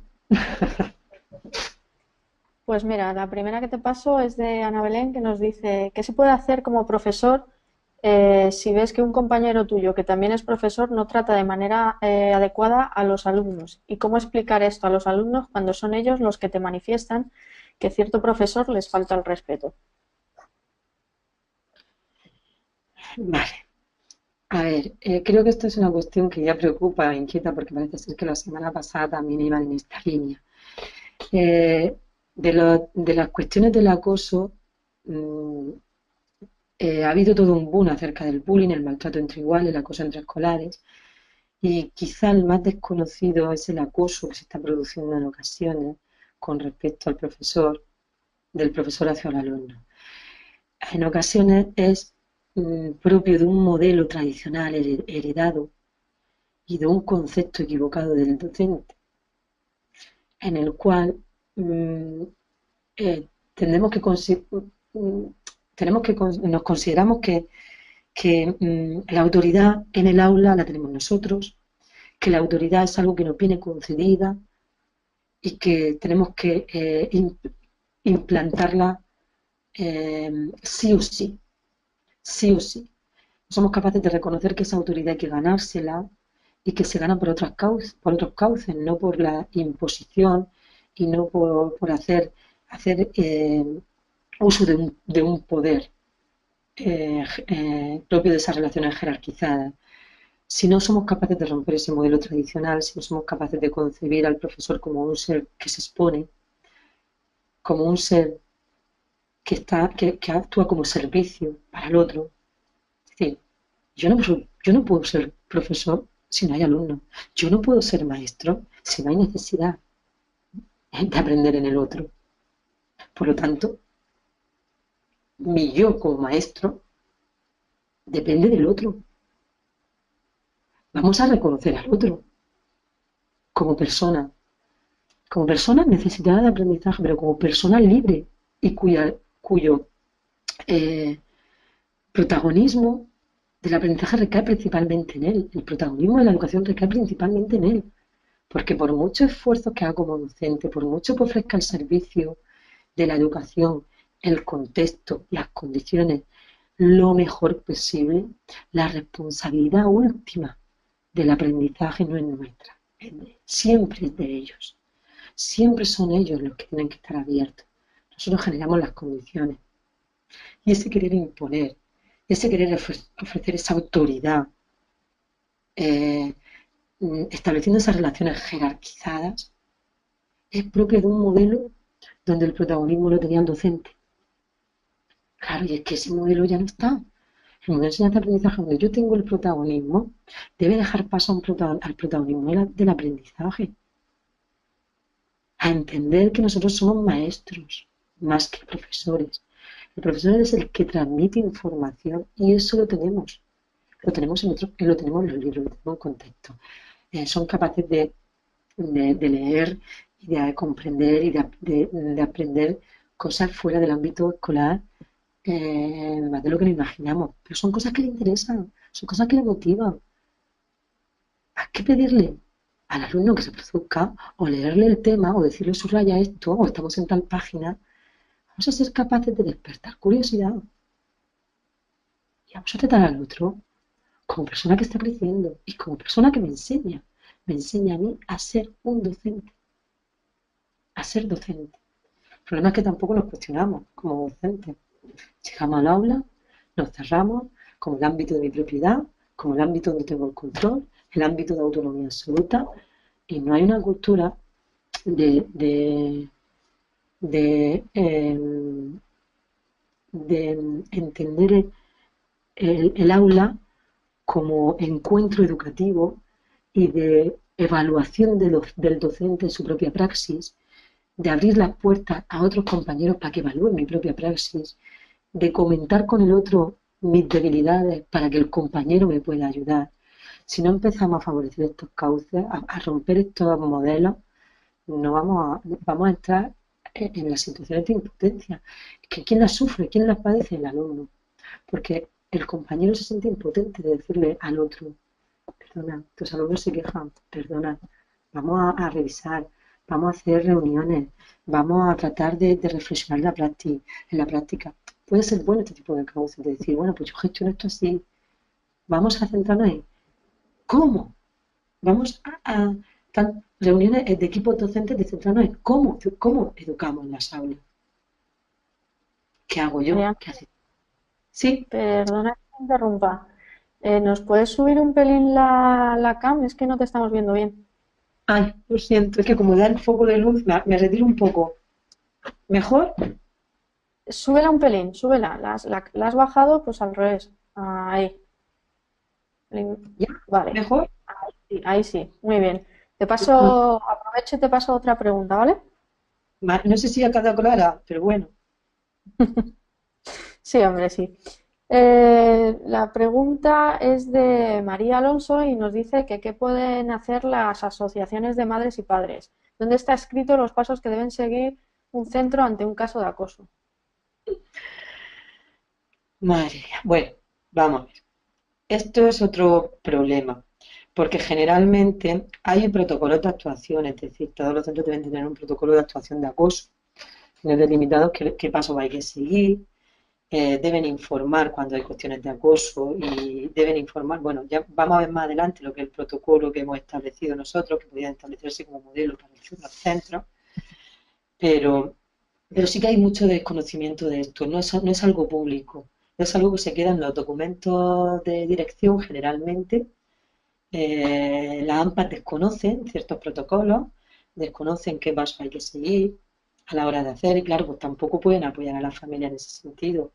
Pues mira, la primera que te paso es de Ana Belén, que nos dice, ¿qué se puede hacer como profesor si ves que un compañero tuyo, que también es profesor, no trata de manera adecuada a los alumnos? ¿Y cómo explicar esto a los alumnos cuando son ellos los que te manifiestan que cierto profesor les falta el respeto? Vale. A ver, creo que esto es una cuestión que ya preocupa e inquieta porque parece ser que la semana pasada también iban en esta línea. De las cuestiones del acoso, ha habido todo un boom acerca del bullying, el maltrato entre iguales, el acoso entre escolares, y quizá el más desconocido es el acoso que se está produciendo en ocasiones con respecto al profesor, del profesor hacia el alumno. En ocasiones es propio de un modelo tradicional heredado y de un concepto equivocado del docente, en el cual nos consideramos que la autoridad en el aula la tenemos nosotros, que la autoridad es algo que nos viene concedida y que tenemos que implantarla sí o sí, sí o sí. No somos capaces de reconocer que esa autoridad hay que ganársela y que se gana por otros cauces, no por la imposición y no por hacer uso de un poder propio de esas relaciones jerarquizadas. Si no somos capaces de romper ese modelo tradicional, si no somos capaces de concebir al profesor como un ser que se expone, como un ser que actúa como servicio para el otro, es decir, yo no puedo ser profesor si no hay alumnos, yo no puedo ser maestro si no hay necesidad de aprender en el otro. Por lo tanto, mi yo como maestro depende del otro. Vamos a reconocer al otro como persona necesitada de aprendizaje, pero como persona libre y cuyo protagonismo del aprendizaje recae principalmente en él. El protagonismo de la educación recae principalmente en él. Porque por mucho esfuerzo que haga como docente, por mucho que ofrezca el servicio de la educación, el contexto, las condiciones, lo mejor posible, la responsabilidad última del aprendizaje no es nuestra, siempre es de ellos. Siempre son ellos los que tienen que estar abiertos. Nosotros generamos las condiciones. Y ese querer imponer, ese querer ofrecer esa autoridad, estableciendo esas relaciones jerarquizadas, es propio de un modelo donde el protagonismo lo tenía el docente. Claro, y es que ese modelo ya no está. El modelo de enseñanza-aprendizaje donde yo tengo el protagonismo debe dejar paso al protagonismo del aprendizaje. entender que nosotros somos maestros más que profesores. El profesor es el que transmite información y eso lo tenemos lo tenemos en los libros, lo tenemos en contexto. Son capaces de leer y de comprender y de aprender cosas fuera del ámbito escolar, más de lo que nos imaginamos, pero son cosas que le interesan, son cosas que le motivan. Hay que pedirle al alumno que se produzca o leerle el tema o decirle subraya esto o estamos en tal página. Vamos a ser capaces de despertar curiosidad y vamos a tratar al otro como persona que está creciendo y como persona que me enseña a mí a ser un docente, a ser docente. El problema es que tampoco nos cuestionamos como docentes. Llegamos al aula, nos cerramos como el ámbito de mi propiedad, como el ámbito donde tengo el control, el ámbito de autonomía absoluta, y no hay una cultura de entender el aula como encuentro educativo y de evaluación del docente en su propia praxis, de abrir las puertas a otros compañeros para que evalúen mi propia praxis, de comentar con el otro mis debilidades para que el compañero me pueda ayudar. Si no empezamos a favorecer estos cauces, a romper estos modelos, no vamos a entrar en las situaciones de impotencia. Que ¿quién las sufre? ¿Quién las padece? El alumno. Porque el compañero se siente impotente de decirle al otro, perdona, tus alumnos se quejan, perdona, vamos a revisar, vamos a hacer reuniones, vamos a tratar de reflexionar en la práctica. Puede ser bueno este tipo de cauces, de decir, bueno, pues yo gestiono esto así, vamos a centrarnos en cómo, vamos a reuniones de equipos docentes de centrarnos en cómo educamos en las aulas. ¿Qué hago yo? María, ¿Qué haces? Sí. perdona que te interrumpa. ¿Nos puedes subir un pelín la cam? Es que no te estamos viendo bien. Ay, lo siento, es que como da el foco de luz, me retiro un poco. ¿Mejor? Súbela un pelín, súbela. La has bajado, pues al revés. Ahí. ¿Ya? Vale, ¿Mejor? sí, ahí sí. Muy bien. Te paso, aprovecho y te paso otra pregunta, ¿vale? No sé si ha quedado clara, pero bueno. Sí, hombre, sí. La pregunta es de María Alonso y nos dice que qué pueden hacer las asociaciones de madres y padres. ¿Dónde está escrito los pasos que deben seguir un centro ante un caso de acoso? Madre mía. Bueno, vamos a ver. Esto es otro problema, porque generalmente hay protocolos de actuación, es decir, todos los centros deben tener un protocolo de actuación de acoso, delimitados qué pasos hay que seguir, deben informar cuando hay cuestiones de acoso y deben informar, bueno, ya vamos a ver más adelante lo que es el protocolo que hemos establecido nosotros, que podría establecerse como modelo para los centros, pero sí que hay mucho desconocimiento de esto, no es algo público, no es algo que se queda en los documentos de dirección generalmente. Las AMPAs desconocen ciertos protocolos, desconocen qué pasos hay que seguir a la hora de hacer y claro, pues tampoco pueden apoyar a la familia en ese sentido.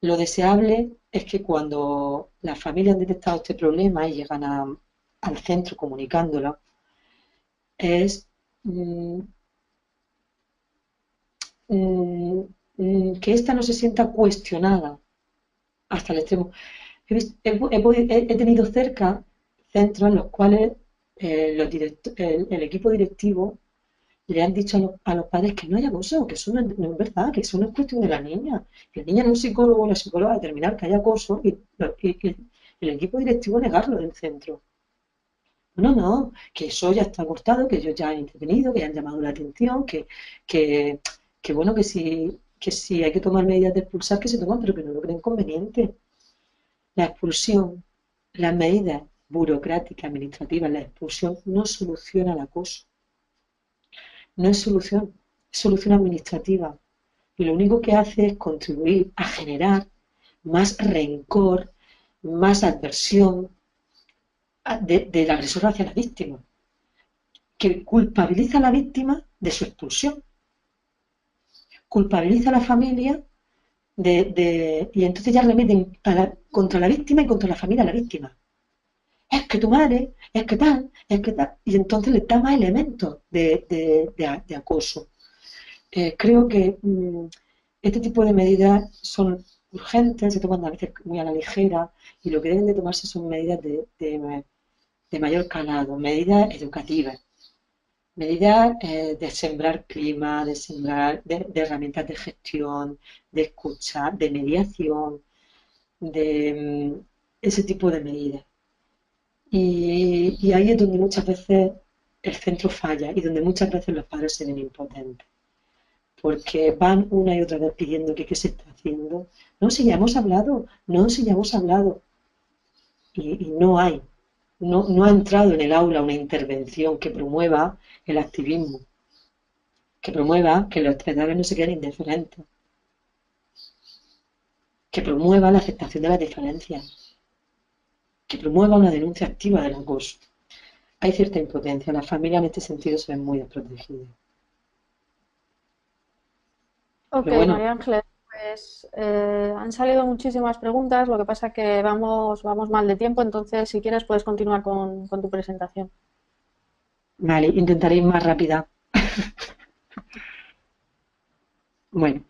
Lo deseable es que cuando las familias han detectado este problema y llegan al centro comunicándolo, es mm, mm, que ésta no se sienta cuestionada hasta el extremo. He tenido cerca centros en los cuales el equipo directivo le han dicho a los padres que no hay acoso, que eso no es verdad, que eso no es cuestión de la niña. Que el niño no es un psicólogo o una psicóloga determinar que hay acoso y el equipo directivo negarlo del centro. No, que eso ya está cortado, que ellos ya han intervenido, que ya han llamado la atención, que, que bueno, que si hay que tomar medidas de expulsar, que se toman, pero que no lo creen conveniente. La expulsión, las medidas burocráticas, administrativas, la expulsión no soluciona el acoso. No es solución administrativa. Y lo único que hace es contribuir a generar más rencor, más adversión del agresor hacia la víctima, que culpabiliza a la víctima de su expulsión, culpabiliza a la familia y entonces ya remiten contra la víctima y contra la familia a la víctima. es que tu madre, es que tal, es que tal. Y entonces le da más elementos de acoso. Creo que este tipo de medidas son urgentes, se toman a veces muy a la ligera y lo que deben de tomarse son medidas de mayor calado, medidas educativas, medidas de sembrar clima, de herramientas de gestión, de escucha, de mediación, de ese tipo de medidas. Y ahí es donde muchas veces el centro falla y donde muchas veces los padres se ven impotentes, porque van una y otra vez pidiendo que qué se está haciendo. No, si ya hemos hablado, no, si ya hemos hablado. Y no hay, no ha entrado en el aula una intervención que promueva el activismo, que promueva que los espectadores no se queden indiferentes, que promueva la aceptación de las diferencias, que promueva una denuncia activa del acoso. Hay cierta impotencia, las familias en este sentido se ven muy desprotegidas. Ok, Pero bueno, María Ángeles, pues han salido muchísimas preguntas, lo que pasa que vamos mal de tiempo, entonces si quieres puedes continuar con tu presentación. vale, intentaré ir más rápida. Bueno,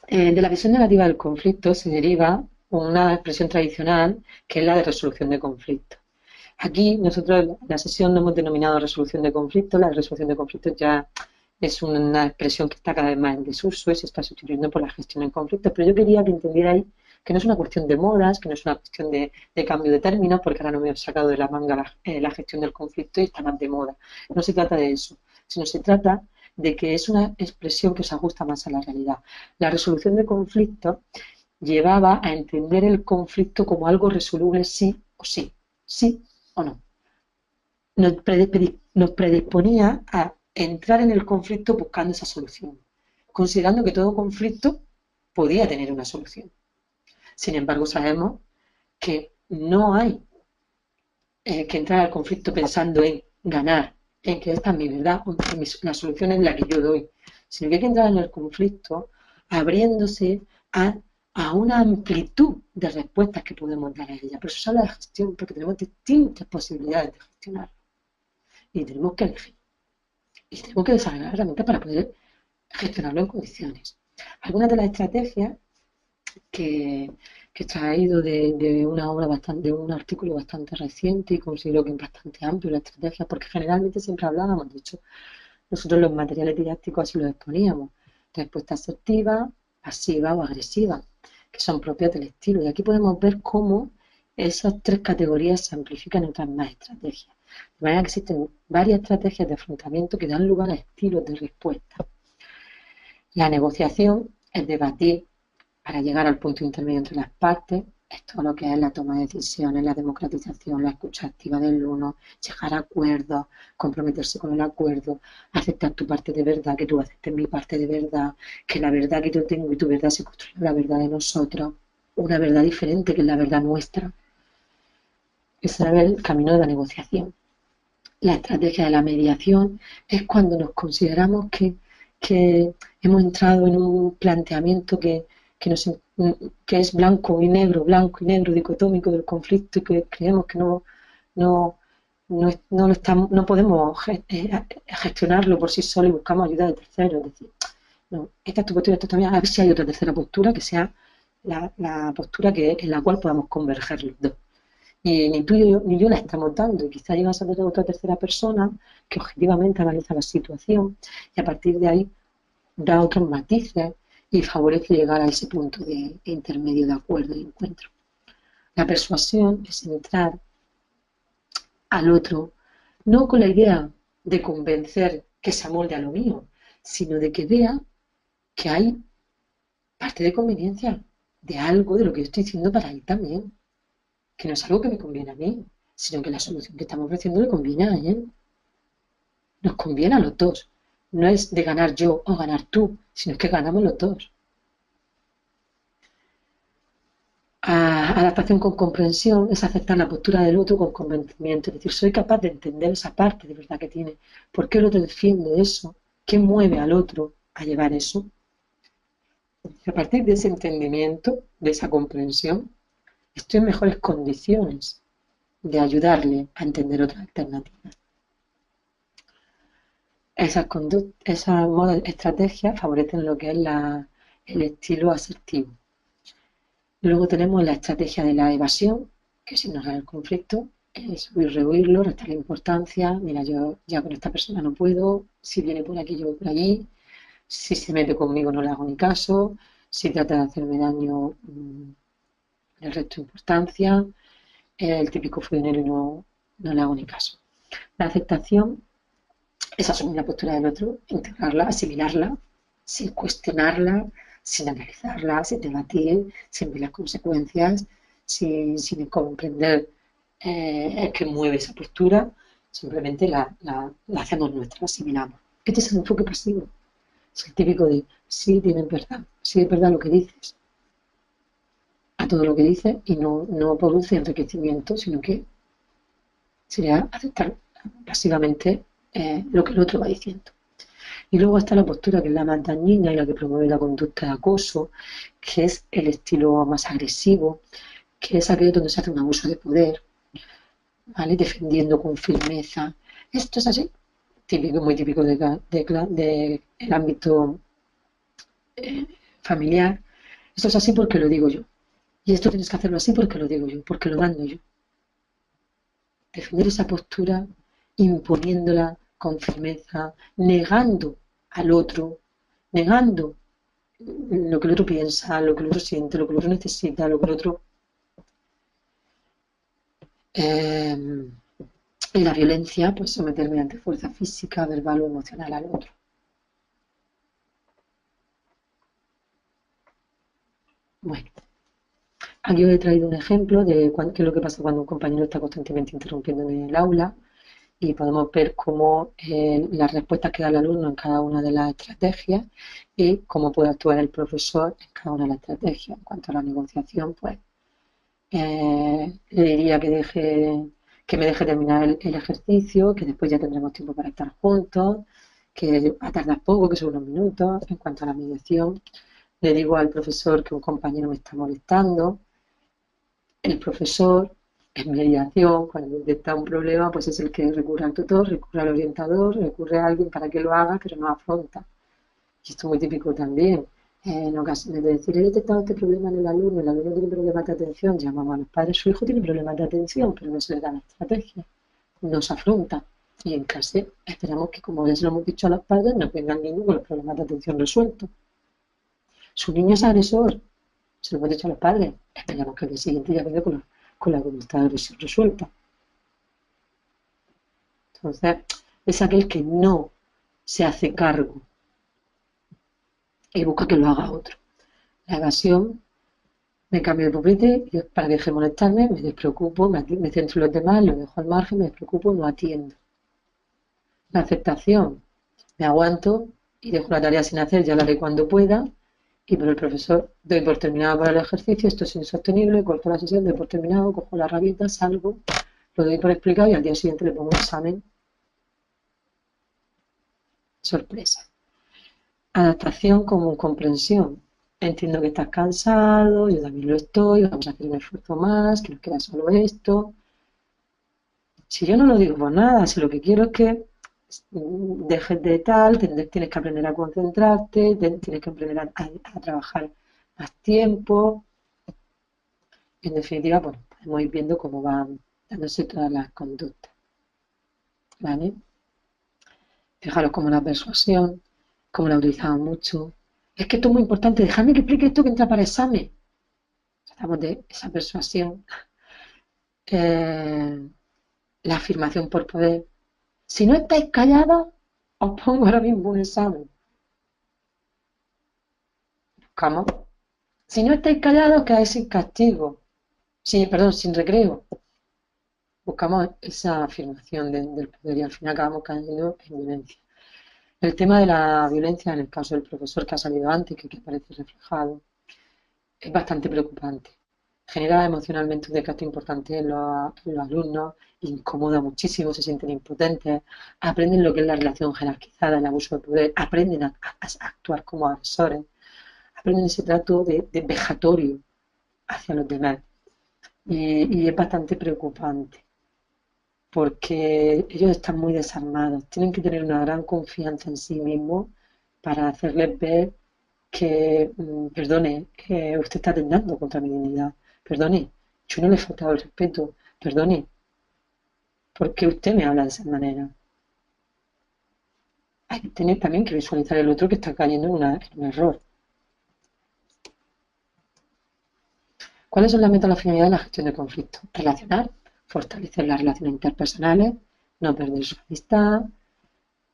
de la visión negativa del conflicto se deriva una expresión tradicional que es la de resolución de conflictos. Aquí nosotros en la sesión no hemos denominado resolución de conflictos, la resolución de conflictos ya es una expresión que está cada vez más en desuso y se está sustituyendo por la gestión de conflictos, pero yo quería que entendierais que no es una cuestión de modas, que no es una cuestión de cambio de términos, porque ahora no me he sacado de la manga la gestión del conflicto y está más de moda. No se trata de eso, sino se trata de que es una expresión que se ajusta más a la realidad. La resolución de conflictos llevaba a entender el conflicto como algo resoluble sí o sí, sí o no. Nos predisponía a entrar en el conflicto buscando esa solución, considerando que todo conflicto podía tener una solución. Sin embargo, sabemos que no hay que entrar al conflicto pensando en ganar, en que esta es mi verdad, o que la solución es la que yo doy, sino que hay que entrar en el conflicto abriéndose a una amplitud de respuestas que podemos dar a ella. Por eso se habla de gestión, porque tenemos distintas posibilidades de gestionar y tenemos que elegir. Y tenemos que desarrollar herramientas para poder gestionarlo en condiciones. Algunas de las estrategias que he traído de una obra bastante, de un artículo bastante reciente y considero que es bastante amplio la estrategia, porque generalmente siempre hablábamos, de hecho, nosotros los materiales didácticos así los exponíamos, respuesta asertiva, pasiva o agresiva, que son propias del estilo. Y aquí podemos ver cómo esas tres categorías se amplifican en otras más estrategias. De manera que existen varias estrategias de afrontamiento que dan lugar a estilos de respuesta. La negociación es debatir para llegar al punto intermedio entre las partes, es todo lo que es la toma de decisiones, la democratización, la escucha activa del uno, llegar a acuerdos, comprometerse con el acuerdo, aceptar tu parte de verdad, que tú aceptes mi parte de verdad, que la verdad que yo tengo y tu verdad se construye la verdad de nosotros, una verdad diferente que es la verdad nuestra. Ese es el camino de la negociación. La estrategia de la mediación es cuando nos consideramos que hemos entrado en un planteamiento que es blanco y negro, dicotómico del conflicto y que creemos que no podemos gestionarlo por sí solo y buscamos ayuda de terceros. Es decir, no, esta es tu postura, esta también, a ver si hay otra tercera postura que sea la postura en la cual podamos converger los dos. Y ni tú ni yo la estamos dando, y quizá llegas a tener otra tercera persona que objetivamente analiza la situación y a partir de ahí da otros matices y favorece llegar a ese punto de intermedio de acuerdo y encuentro. La persuasión es entrar al otro, no con la idea de convencer que se amolde a lo mío, sino de que vea que hay parte de conveniencia de algo de lo que yo estoy diciendo para él también, que no es algo que me conviene a mí, sino que la solución que estamos ofreciendo le conviene a él. Nos conviene a los dos. No es de ganar yo o ganar tú, sino que ganamos los dos. Adaptación con comprensión es aceptar la postura del otro con convencimiento, es decir, soy capaz de entender esa parte de verdad que tiene, por qué el otro defiende eso, qué mueve al otro a llevar eso. Y a partir de ese entendimiento, de esa comprensión, estoy en mejores condiciones de ayudarle a entender otras alternativas. Esas estrategias favorecen lo que es el estilo asertivo. Luego tenemos la estrategia de la evasión, que si nos da el conflicto, es huir, rehuirlo, restarle importancia. Mira, yo ya con esta persona no puedo, si viene por aquí, yo voy por allí, si se mete conmigo no le hago ni caso, si trata de hacerme daño, le resto importancia, el típico dinero y no le hago ni caso. La aceptación es asumir la postura del otro, integrarla, asimilarla, sin cuestionarla, sin analizarla, sin debatir, sin ver las consecuencias, sin comprender el que mueve esa postura, simplemente la hacemos nuestra, la asimilamos. Este es el enfoque pasivo. Es el típico de sí, es verdad lo que dices, a todo lo que dices, y no produce enriquecimiento, sino que sería aceptar pasivamente lo que el otro va diciendo. Y luego está la postura, que es la más dañina y la que promueve la conducta de acoso, que es el estilo más agresivo, que es aquello donde se hace un abuso de poder, ¿vale? Defendiendo con firmeza. Esto es así, muy típico del ámbito familiar. Esto es así porque lo digo yo. Y esto tienes que hacerlo así porque lo digo yo, porque lo mando yo. Defender esa postura, imponiéndola con firmeza, negando al otro, negando lo que el otro piensa, lo que el otro siente, lo que el otro necesita, lo que el otro... y la violencia, pues someter mediante fuerza física, verbal o emocional al otro. Bueno, aquí os he traído un ejemplo de qué es lo que pasa cuando un compañero está constantemente interrumpiendo en el aula, y podemos ver cómo las respuestas que da el alumno en cada una de las estrategias y cómo puede actuar el profesor en cada una de las estrategias. En cuanto a la negociación, pues le diría que me deje terminar el ejercicio, que después ya tendremos tiempo para estar juntos, que va a tardar poco, que son unos minutos. En cuanto a la mediación, le digo al profesor que un compañero me está molestando. El profesor, en mediación, cuando detecta un problema, pues es el que recurre al tutor, recurre al orientador, recurre a alguien para que lo haga, pero no afronta. Y esto es muy típico también. En ocasiones de decir, he detectado este problema en el alumno tiene problemas de atención, llamamos a los padres, su hijo tiene problemas de atención, pero no se le da la estrategia, no se afronta. Y en casa esperamos que, como ya se lo hemos dicho a los padres, nos vengan niños con los problemas de atención resueltos. Su niño es agresor, se lo hemos dicho a los padres, esperamos que el día siguiente ya venga con la conducta de agresión resuelta. Entonces, es aquel que no se hace cargo y busca que lo haga otro. La evasión, me cambio de pupitre para que deje de molestarme, me despreocupo, me centro en los demás, lo dejo al margen, me despreocupo, no atiendo. La aceptación, me aguanto y dejo la tarea sin hacer, ya la haré cuando pueda, y por el profesor doy por terminado para el ejercicio, esto es insostenible, corto la sesión, doy por terminado, cojo la herramienta, salgo, lo doy por explicado y al día siguiente le pongo un examen. Sorpresa. Adaptación como comprensión. Entiendo que estás cansado, yo también lo estoy, vamos a hacer un esfuerzo más, que no queda solo esto. Si yo no lo digo por nada, si lo que quiero es que dejes de tal, tienes que aprender a concentrarte, tienes que aprender a trabajar más tiempo. En definitiva, bueno, podemos ir viendo cómo van dándose todas las conductas. ¿Vale? Fijaros cómo la persuasión, cómo la utilizamos mucho. Es que esto es muy importante, dejadme que explique esto que entra para examen. Tratamos de esa persuasión. La afirmación por poder. Si no estáis callados, os pongo ahora mismo un examen. Buscamos. Si no estáis callados, quedáis sin castigo. Sin recreo. Buscamos esa afirmación del poder y al final acabamos cayendo en violencia. El tema de la violencia, en el caso del profesor que ha salido antes, que aquí aparece reflejado, es bastante preocupante. Genera emocionalmente un desgaste importante en los alumnos, incomoda muchísimo, se sienten impotentes, aprenden lo que es la relación jerarquizada, el abuso de poder, aprenden a actuar como agresores, aprenden ese trato de vejatorio hacia los demás. Y es bastante preocupante. porque ellos están muy desarmados. Tienen que tener una gran confianza en sí mismos para hacerles ver que, perdone, que usted está atentando contra mi dignidad. Perdone, yo no le he faltado el respeto. Perdone, ¿por qué usted me habla de esa manera? Hay que tener también que visualizar el otro que está cayendo en un error. ¿Cuáles son las metas y las finalidades de la gestión de conflictos? Relacionar, fortalecer las relaciones interpersonales, no perder su amistad,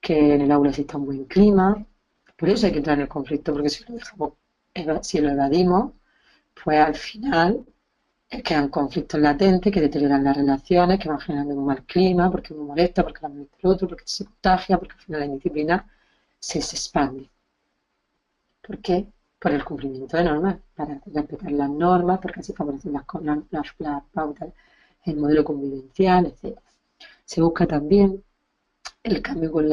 que en el aula exista un buen clima. Por eso hay que entrar en el conflicto, porque si lo dejamos, si lo evadimos, pues al final quedan conflictos latentes que deterioran las relaciones, que van generando un mal clima, porque uno molesta, porque la molesta el otro, porque se contagia, porque al final la indisciplina se expande. ¿Por qué? Por el cumplimiento de normas, para respetar las normas, porque así favorecen las pautas, el modelo convivencial, etc. Se busca también el cambio con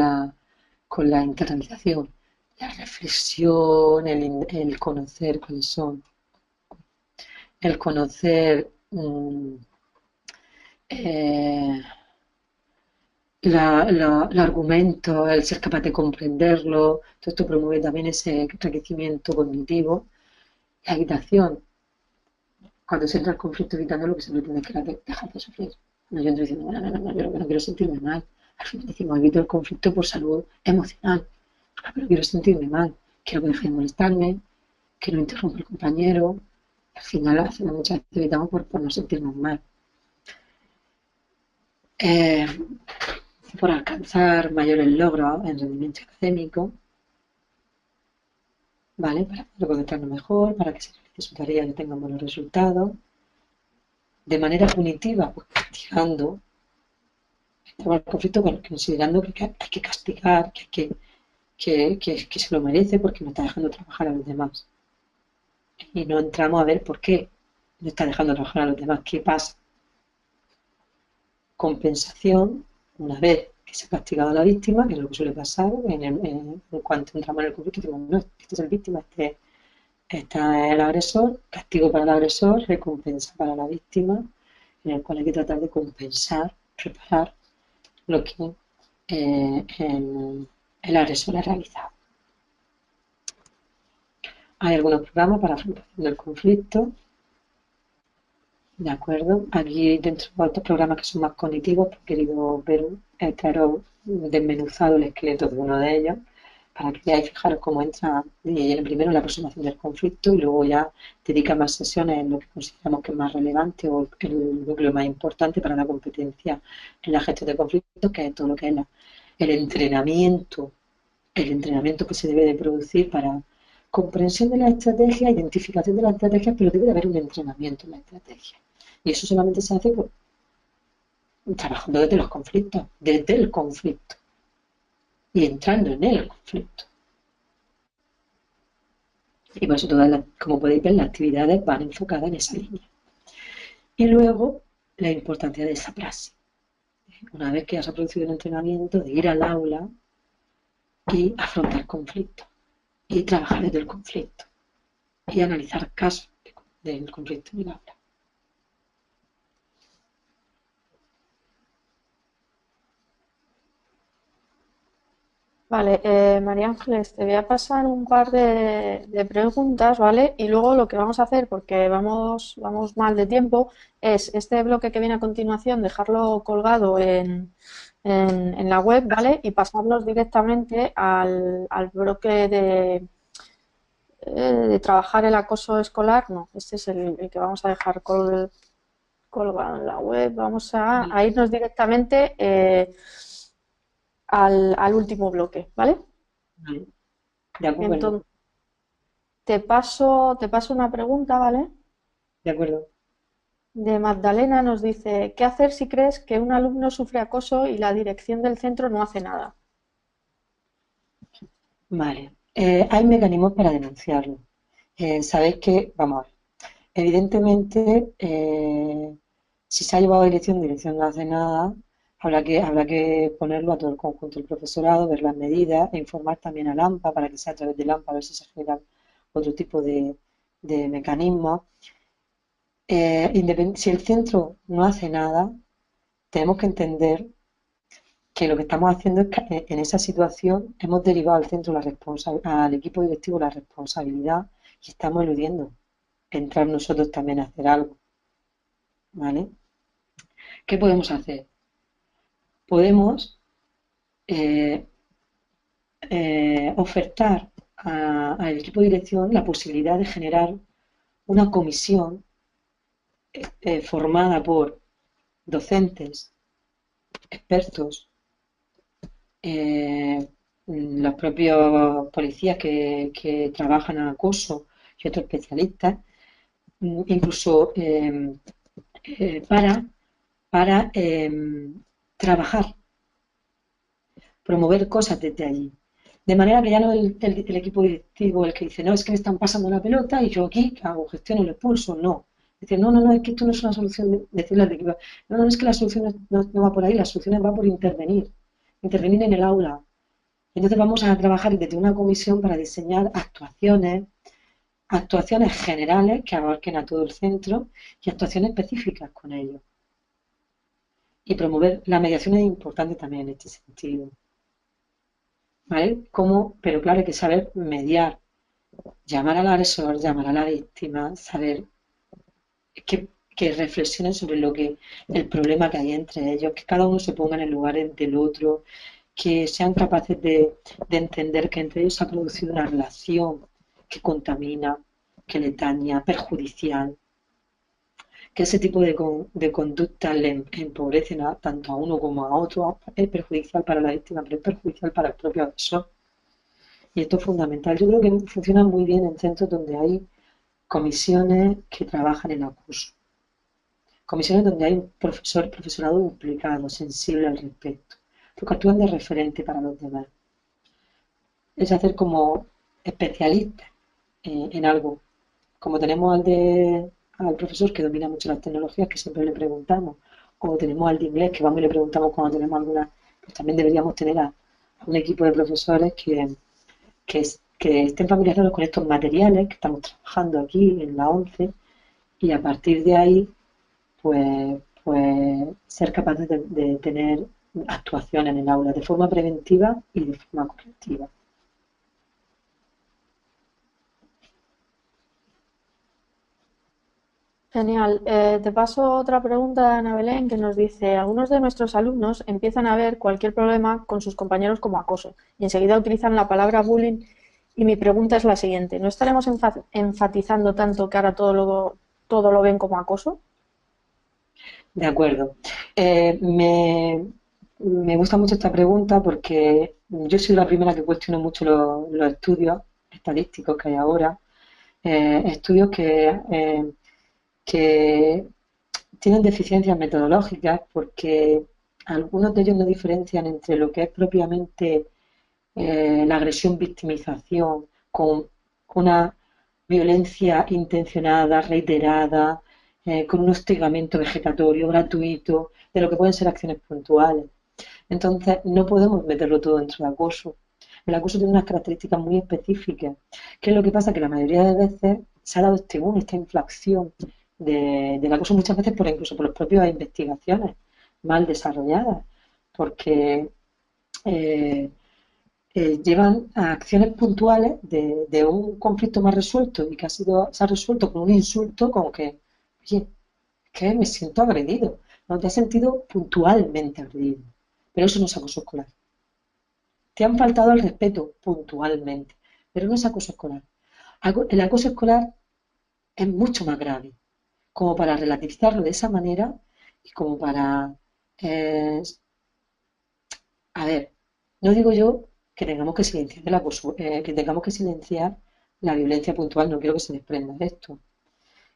la internalización, la reflexión, el conocer cuáles son, el conocer eh, el argumento, el ser capaz de comprenderlo, todo esto promueve también ese enriquecimiento cognitivo. La evitación, cuando se entra el conflicto evitando lo que se pretende que era dejar de sufrir. No, yo entro diciendo, no, yo lo que no quiero sentirme mal. Al final decimos, evito el conflicto por salud emocional. Pero quiero sentirme mal, quiero que deje de molestarme, que no interrumpa el compañero. Al final hacemos muchas veces evitamos por no sentirnos mal. Por alcanzar mayores logros en rendimiento académico, ¿vale? Para poder concentrarnos mejor, para que se realice su tarea y tenga buenos resultados. De manera punitiva, pues castigando. Estaba el conflicto, bueno, considerando que hay que castigar, que se lo merece porque no está dejando trabajar a los demás. Y no entramos a ver por qué no está dejando trabajar a los demás, qué pasa. Compensación, una vez que se ha castigado a la víctima, que es lo que suele pasar en cuanto entramos en el conflicto, decimos, no, este es el víctima, este es el agresor, castigo para el agresor, recompensa para la víctima, en el cual hay que tratar de compensar, reparar lo que el agresor ha realizado. Hay algunos programas para afrontación del conflicto, ¿de acuerdo? Aquí dentro de otros programas que son más cognitivos, he querido ver, traeros desmenuzado el esqueleto de uno de ellos, para que veáis, fijaros cómo entra primero en la aproximación del conflicto y luego ya dedica más sesiones en lo que consideramos que es más relevante o el núcleo más importante para la competencia en la gestión de conflictos, que es todo lo que es el entrenamiento que se debe de producir para comprensión de la estrategia, identificación de las estrategias, pero debe de haber un entrenamiento en la estrategia. Y eso solamente se hace trabajando desde los conflictos, desde el conflicto y entrando en el conflicto. Y por eso como podéis ver, las actividades van enfocadas en esa línea. Y luego, la importancia de esa praxis. Una vez que has producido el entrenamiento, de ir al aula y afrontar conflictos y trabajar desde el conflicto y analizar casos del conflicto en el aula. Vale, María Ángeles, te voy a pasar un par de preguntas, ¿vale? Y luego lo que vamos a hacer, porque vamos mal de tiempo, es este bloque que viene a continuación, dejarlo colgado en la web, ¿vale? Y pasarlos directamente al bloque de trabajar el acoso escolar. No, este es el que vamos a dejar colgado en la web. Vamos a irnos directamente al último bloque, ¿vale? Vale. De acuerdo. Entonces, te paso una pregunta, ¿vale? De acuerdo. De Magdalena nos dice, ¿qué hacer si crees que un alumno sufre acoso y la dirección del centro no hace nada? Vale. Hay mecanismos para denunciarlo. Sabéis que, vamos a ver, evidentemente, si se ha llevado a dirección no hace nada, habrá que ponerlo a todo el conjunto del profesorado, ver las medidas e informar también al AMPA para que sea a través del AMPA a ver si se generan otro tipo de mecanismos. Si el centro no hace nada, tenemos que entender que lo que estamos haciendo es que en esa situación hemos derivado al centro al equipo directivo la responsabilidad y estamos eludiendo entrar nosotros también a hacer algo, ¿vale? ¿Qué podemos hacer? Podemos ofertar al equipo de dirección la posibilidad de generar una comisión formada por docentes, expertos, los propios policías que trabajan en acoso y otros especialistas, incluso para trabajar, promover cosas desde allí. De manera que ya no es el equipo directivo el que dice, no, es que me están pasando la pelota y yo aquí hago gestión y lo expulso. No. Decir, no, es que esto no es una solución, decirle al equipo, no, es que la solución no va por ahí, la solución va por intervenir en el aula. Entonces vamos a trabajar desde una comisión para diseñar actuaciones generales que abarquen a todo el centro y actuaciones específicas con ellos. Y promover la mediación es importante también en este sentido. ¿Vale? Pero claro, hay que saber mediar, llamar al agresor, llamar a la víctima, saber que reflexionen sobre el problema que hay entre ellos, que cada uno se ponga en el lugar del otro, que sean capaces de entender que entre ellos se ha producido una relación que contamina, que le daña, perjudicial, que ese tipo de conductas le empobrecen tanto a uno como a otro, es perjudicial para la víctima, pero es perjudicial para el propio agresor. Y esto es fundamental. Yo creo que funciona muy bien en centros donde hay comisiones que trabajan en acoso. Comisiones donde hay un profesorado implicado, sensible al respecto, porque actúan de referente para los demás. Es hacer como especialistas en algo. Como tenemos al profesor que domina mucho las tecnologías, que siempre le preguntamos, o tenemos al de inglés, que vamos y le preguntamos cuando tenemos alguna, pues también deberíamos tener a un equipo de profesores que estén familiarizados con estos materiales que estamos trabajando aquí en la 11 y a partir de ahí pues ser capaces de tener actuación en el aula de forma preventiva y de forma correctiva. Genial. Te paso otra pregunta de Ana Belén que nos dice, algunos de nuestros alumnos empiezan a ver cualquier problema con sus compañeros como acoso y enseguida utilizan la palabra bullying y mi pregunta es la siguiente, ¿no estaremos enfatizando tanto que ahora todo lo ven como acoso? De acuerdo. Me gusta mucho esta pregunta porque yo soy la primera que cuestiono mucho los estudios estadísticos que hay ahora, estudios que tienen deficiencias metodológicas porque algunos de ellos no diferencian entre lo que es propiamente la agresión-victimización con una violencia intencionada, reiterada, con un hostigamiento vegetatorio gratuito, de lo que pueden ser acciones puntuales. Entonces, no podemos meterlo todo dentro de acoso. El acoso tiene unas características muy específicas. ¿Qué es lo que pasa? Que la mayoría de veces se ha dado este boom, esta inflación del acoso muchas veces incluso por las propias investigaciones mal desarrolladas, porque llevan a acciones puntuales de un conflicto más resuelto y que se ha resuelto con un insulto como que, oye, que me siento agredido, no te has sentido puntualmente agredido, pero eso no es acoso escolar. Te han faltado al respeto puntualmente, pero no es acoso escolar. El acoso escolar es mucho más grave, como para relativizarlo de esa manera y como para... a ver, no digo yo que tengamos que silenciar el acoso, que tengamos que silenciar la violencia puntual, no quiero que se desprenda de esto.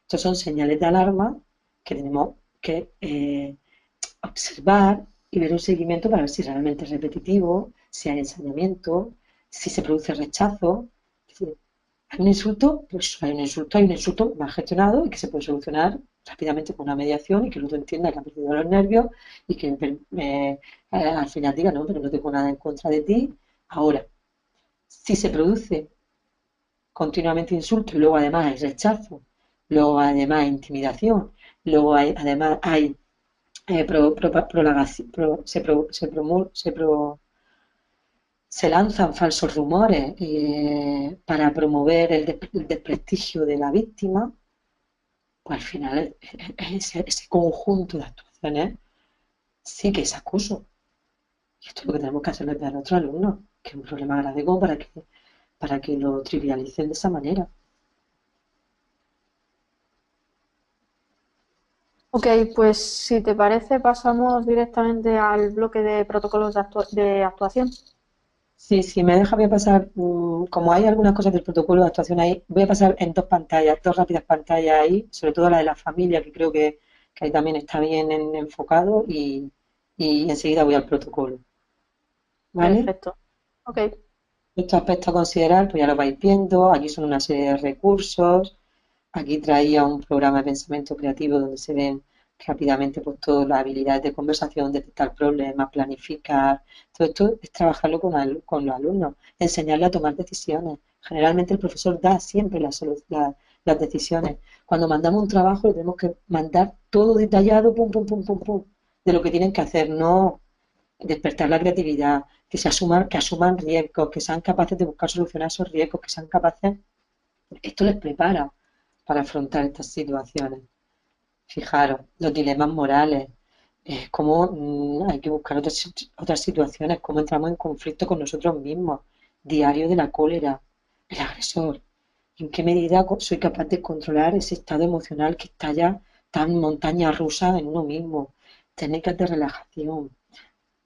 Estos son señales de alarma que tenemos que observar y ver un seguimiento para ver si realmente es repetitivo, si hay ensañamiento, si se produce rechazo. Es decir, hay un insulto, pues hay un insulto mal gestionado y que se puede solucionar rápidamente con una mediación y que el otro entienda que ha perdido los nervios y que al final diga, no, pero no tengo nada en contra de ti. Ahora, si se produce continuamente insulto y luego además hay rechazo, luego además hay intimidación, luego además hay se lanzan falsos rumores para promover el desprestigio de la víctima, pues al final ese conjunto de actuaciones sí que es acoso. Y esto es lo que tenemos que hacerles ver a nuestros alumnos, que es un problema grave como para que lo trivialicen de esa manera. Ok, pues si te parece, pasamos directamente al bloque de protocolos de actuación. Sí, si me deja, voy a pasar, como hay algunas cosas del protocolo de actuación ahí, voy a pasar en dos pantallas, dos rápidas pantallas ahí, sobre todo la de la familia, que creo que ahí también está bien enfocado, y enseguida voy al protocolo. ¿Vale? Perfecto. Ok. Estos aspectos a considerar, pues ya lo vais viendo, aquí son una serie de recursos, aquí traía un programa de pensamiento creativo donde se ven rápidamente pues, todas las habilidades de conversación, detectar problemas, planificar. Todo esto es trabajarlo con los alumnos, enseñarle a tomar decisiones. Generalmente el profesor da siempre las decisiones. Cuando mandamos un trabajo, le tenemos que mandar todo detallado, pum, pum, pum, pum, pum, de lo que tienen que hacer, no despertar la creatividad, que asuman riesgos, que sean capaces de buscar solucionar esos riesgos, que sean capaces, esto les prepara para afrontar estas situaciones. Fijaros, los dilemas morales, cómo hay que buscar otras situaciones, cómo entramos en conflicto con nosotros mismos, diario de la cólera, el agresor, en qué medida soy capaz de controlar ese estado emocional que está ya tan montaña rusa en uno mismo, técnicas de relajación,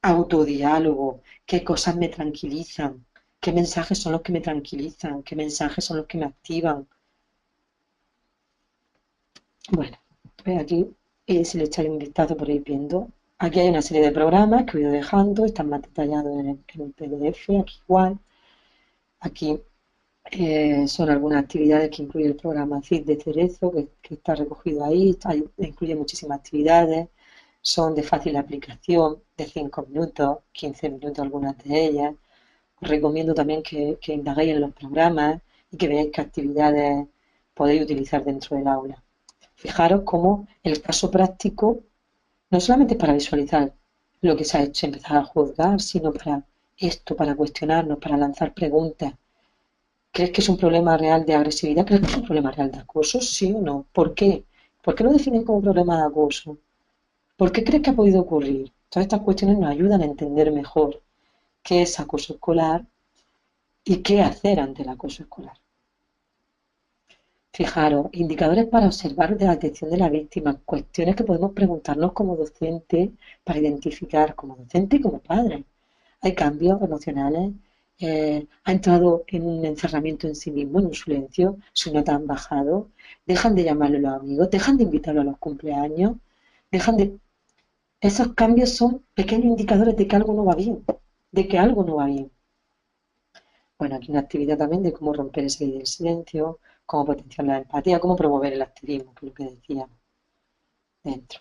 autodiálogo, qué cosas me tranquilizan, qué mensajes son los que me tranquilizan, qué mensajes son los que me activan. Bueno, pues aquí, si le echáis un vistazo por ir viendo, aquí hay una serie de programas que he ido dejando, están más detallados en el PDF, aquí igual. Aquí son algunas actividades que incluye el programa CID de Cerezo, que está recogido ahí, incluye muchísimas actividades, son de fácil aplicación, de 5 minutos, 15 minutos algunas de ellas. Os recomiendo también que indaguéis en los programas y que veáis qué actividades podéis utilizar dentro del aula. Fijaros cómo el caso práctico no solamente es para visualizar lo que se ha hecho, empezar a juzgar, sino para esto, para cuestionarnos, para lanzar preguntas. ¿Crees que es un problema real de agresividad? ¿Crees que es un problema real de acoso? ¿Sí o no? ¿Por qué? ¿Por qué lo definen como problema de acoso? ¿Por qué crees que ha podido ocurrir? Todas estas cuestiones nos ayudan a entender mejor qué es acoso escolar y qué hacer ante el acoso escolar. Fijaros, indicadores para observar de la atención de la víctima, cuestiones que podemos preguntarnos como docente para identificar como docente y como padre. Hay cambios emocionales, ha entrado en un encerramiento en sí mismo, en un silencio, su nota han bajado, dejan de llamarle a los amigos, dejan de invitarlo a los cumpleaños, dejan de... Esos cambios son pequeños indicadores de que algo no va bien, de que algo no va bien. Bueno, aquí una actividad también de cómo romper ese del silencio, cómo potenciar la empatía, cómo promover el activismo, que es lo que decíamos dentro.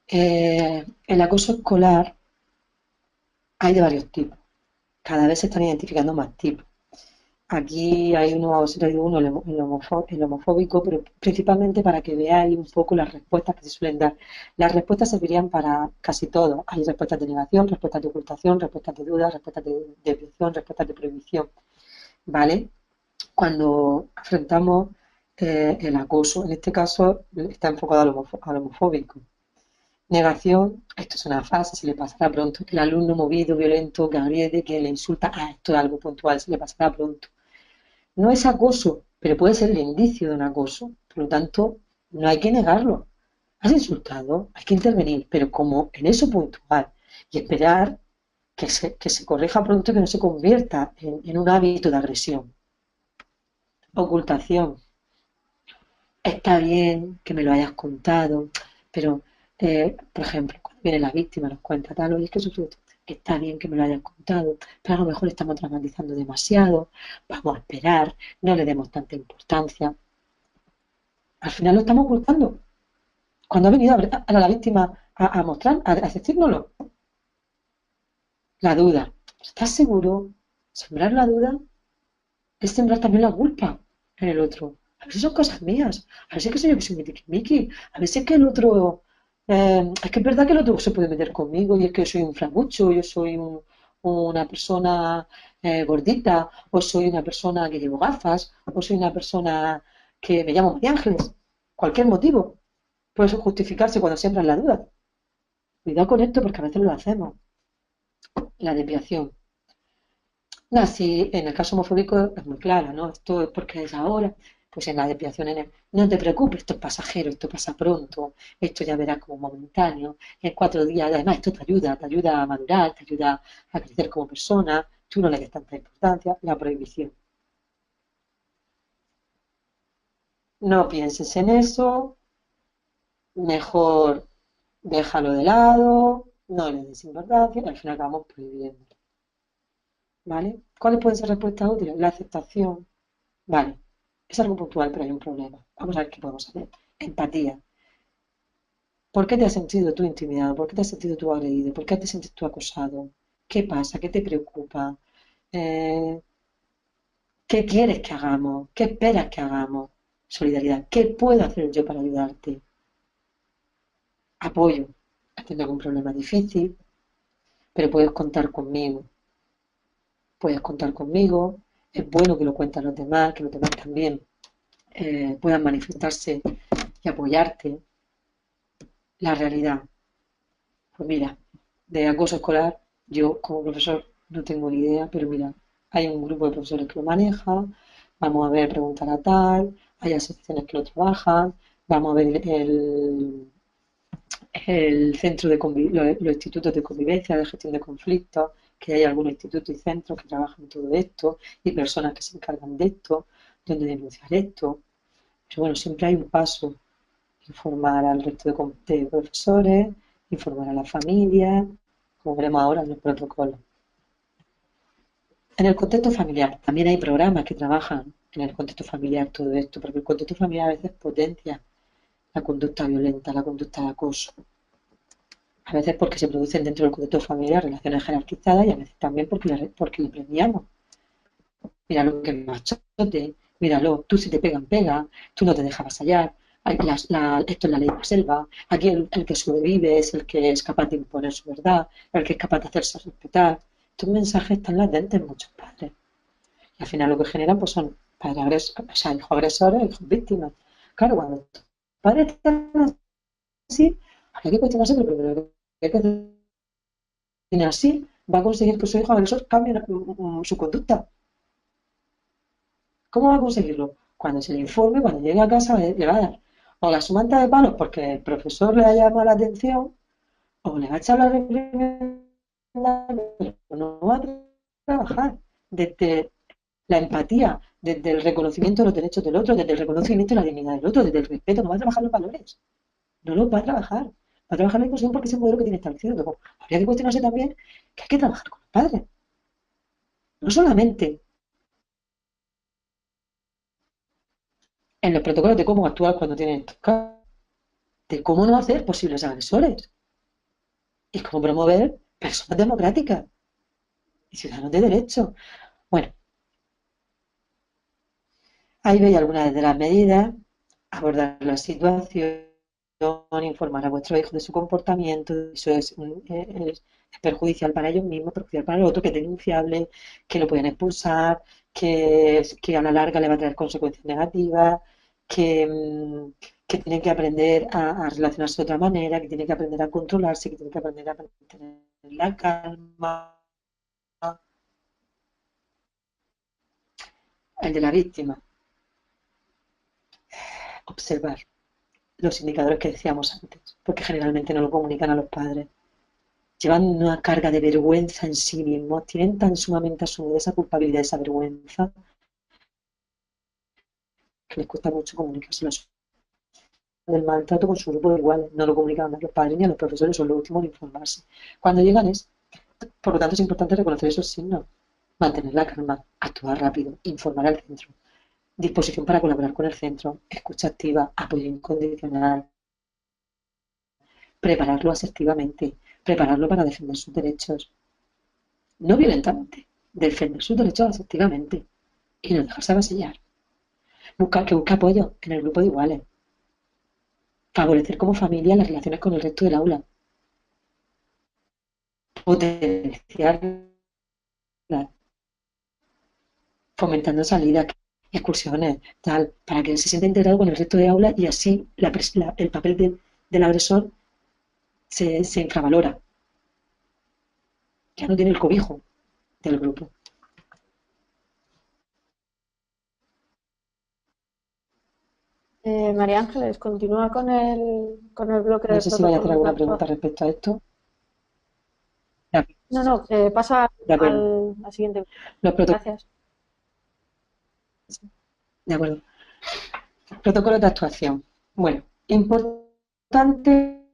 El acoso escolar hay de varios tipos. Cada vez se están identificando más tipos. Aquí hay uno, os he traído uno, el homofóbico, pero principalmente para que veáis un poco las respuestas que se suelen dar. Las respuestas servirían para casi todo. Hay respuestas de negación, respuestas de ocultación, respuestas de duda, respuestas de depresión, respuestas de prohibición. ¿Vale? Cuando afrontamos el acoso, en este caso está enfocado al homofóbico. Negación, esto es una fase, se le pasará pronto. El alumno movido, violento, que agrede, que le insulta, esto es algo puntual, se le pasará pronto. No es acoso, pero puede ser el indicio de un acoso. Por lo tanto, no hay que negarlo. Has insultado, hay que intervenir, pero como en eso puntual y esperar que se corrija pronto y que no se convierta en un hábito de agresión. Ocultación. Está bien que me lo hayas contado, pero, por ejemplo, cuando viene la víctima, nos cuenta tal, oye, es que sufrido esto. Está bien que me lo hayas contado, pero a lo mejor estamos dramatizando demasiado, vamos a esperar, no le demos tanta importancia. Al final lo estamos ocultando. Cuando ha venido a la víctima a mostrar, a decírnoslo, la duda. ¿Estás seguro? Sembrar la duda es sembrar también la culpa en el otro. A veces son cosas mías, a veces que soy yo que soy mi tiquismiqui, a veces que el otro Es que es verdad que el otro se puede meter conmigo y es que yo soy un flacucho, yo soy una persona gordita, o soy una persona que llevo gafas, o soy una persona que me llamo María Ángeles. Cualquier motivo puede justificarse cuando siembras la duda. Cuidado con esto porque a veces lo hacemos. La desviación. Así, en el caso homofóbico es muy clara, ¿no? Esto es porque es ahora, pues en la desviación no te preocupes, esto es pasajero, esto pasa pronto, esto ya verás como momentáneo, en 4 días, además esto te ayuda a madurar, te ayuda a crecer como persona, tú no le des tanta importancia, la prohibición. No pienses en eso, mejor déjalo de lado, no le des importancia, y al final acabamos prohibiendo, ¿vale? ¿Cuáles pueden ser respuestas útiles? La aceptación. Vale, es algo puntual, pero hay un problema. Vamos a ver qué podemos hacer. Empatía. ¿Por qué te has sentido tú intimidado? ¿Por qué te has sentido tú agredido? ¿Por qué te sientes tú acosado? ¿Qué pasa? ¿Qué te preocupa? Eh, ¿Qué quieres que hagamos? ¿Qué esperas que hagamos? Solidaridad. ¿Qué puedo hacer yo para ayudarte? Apoyo. ¿Has tenido algún problema difícil? Pero puedes contar conmigo. Puedes contar conmigo. Es bueno que lo cuenten los demás, que los demás también puedan manifestarse y apoyarte. La realidad. Pues mira, de acoso escolar, yo como profesor no tengo ni idea, pero mira, hay un grupo de profesores que lo maneja, vamos a ver, preguntar a tal, hay asociaciones que lo trabajan, vamos a ver el centro de los institutos de convivencia, de gestión de conflictos, que hay algunos institutos y centros que trabajan en todo esto y personas que se encargan de esto, donde denunciar esto. Pero bueno, siempre hay un paso, informar al resto de profesores, informar a la familia, como veremos ahora en el protocolo. En el contexto familiar, también hay programas que trabajan en el contexto familiar todo esto, porque el contexto familiar a veces potencia la conducta violenta, la conducta de acoso. A veces porque se producen dentro del contexto familiar relaciones jerarquizadas y a veces también porque le premiamos. Mira lo que machote, míralo, tú si te pegan, pega, tú no te dejas avasallar. Esto es la ley de la selva. Aquí el que sobrevive es el que es capaz de imponer su verdad, el que es capaz de hacerse respetar. Estos mensajes están latentes en muchos padres. Y al final lo que generan pues son padres agresores, o sea, hijos agresores, hijos víctimas. Claro, cuando los padres están así, hay que cuestionarse, pero primero que hay que hacer así, va a conseguir que su hijo agresor cambie su conducta. ¿Cómo va a conseguirlo? Cuando se le informe, cuando llegue a casa, le va a dar o la sumanta de palos porque el profesor le ha llamado la atención, o le va a echar la reprimenda, pero no va a trabajar desde la empatía, desde el reconocimiento de los derechos del otro, desde el reconocimiento de la dignidad del otro, desde el respeto, no va a trabajar los valores, no los va a trabajar. Va a trabajar la inclusión porque es el modelo que tiene establecido. Luego, habría que cuestionarse también que hay que trabajar con los padres, no solamente en los protocolos de cómo actuar cuando tienen estos casos, de cómo no hacer posibles agresores y cómo promover personas democráticas y ciudadanos de derecho. Bueno, ahí veis algunas de las medidas: abordar la situación, informar a vuestro hijo de su comportamiento, eso es perjudicial para ellos mismos, perjudicial para el otro, que es denunciable, que lo pueden expulsar, que a la larga le va a traer consecuencias negativas, que, que tiene que aprender a relacionarse de otra manera, que tiene que aprender a controlarse, que tiene que aprender a mantener la calma. El de la víctima, observar los indicadores que decíamos antes, porque generalmente no lo comunican a los padres. Llevan una carga de vergüenza en sí mismos, tienen tan sumamente asumida esa culpabilidad, esa vergüenza, que les cuesta mucho comunicárselo del maltrato con su grupo de iguales. No lo comunican a los padres ni a los profesores, son los últimos en informarse. Cuando llegan por lo tanto, es importante reconocer esos signos, mantener la calma, actuar rápido, informar al centro, disposición para colaborar con el centro, escucha activa, apoyo incondicional, prepararlo asertivamente, prepararlo para defender sus derechos, no violentamente, defender sus derechos asertivamente y no dejarse avasallar. Que busque apoyo en el grupo de iguales, favorecer como familia las relaciones con el resto del aula, potenciarlas, fomentando salidas, excursiones, tal, para que se sienta integrado con el resto de aula y así el papel del agresor se infravalora, ya no tiene el cobijo del grupo. María Ángeles, continúa con el bloque No de sé si vaya a hacer protocolos de alguna pregunta actuación. respecto a esto. Ya, No, pasa de acuerdo. al siguiente. Los protocolos, Gracias. de acuerdo. Protocolos de actuación. Bueno, importante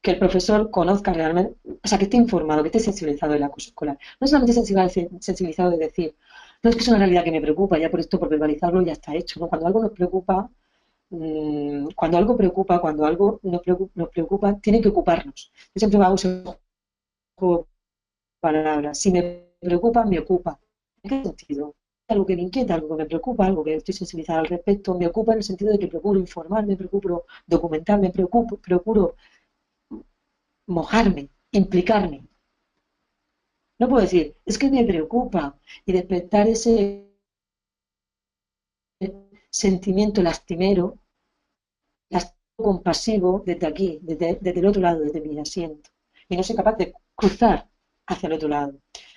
que el profesor conozca realmente, o sea, que esté informado, que esté sensibilizado del acoso escolar. No solamente sensibilizado de decir, no es que es una realidad que me preocupa, ya por esto, por verbalizarlo, ya está hecho, ¿no? Cuando algo nos preocupa, cuando algo nos preocupa, tiene que ocuparnos. Yo siempre hago ese juego de palabras. Si me preocupa, me ocupa. ¿En qué sentido? Algo que me inquieta, algo que me preocupa, algo que estoy sensibilizada al respecto, me ocupa en el sentido de que procuro informarme, procuro documentarme, procuro mojarme, implicarme. No puedo decir, es que me preocupa y despertar ese sentimiento lastimero, compasivo desde aquí, desde el otro lado, desde mi asiento. Y no soy capaz de cruzar hacia el otro lado.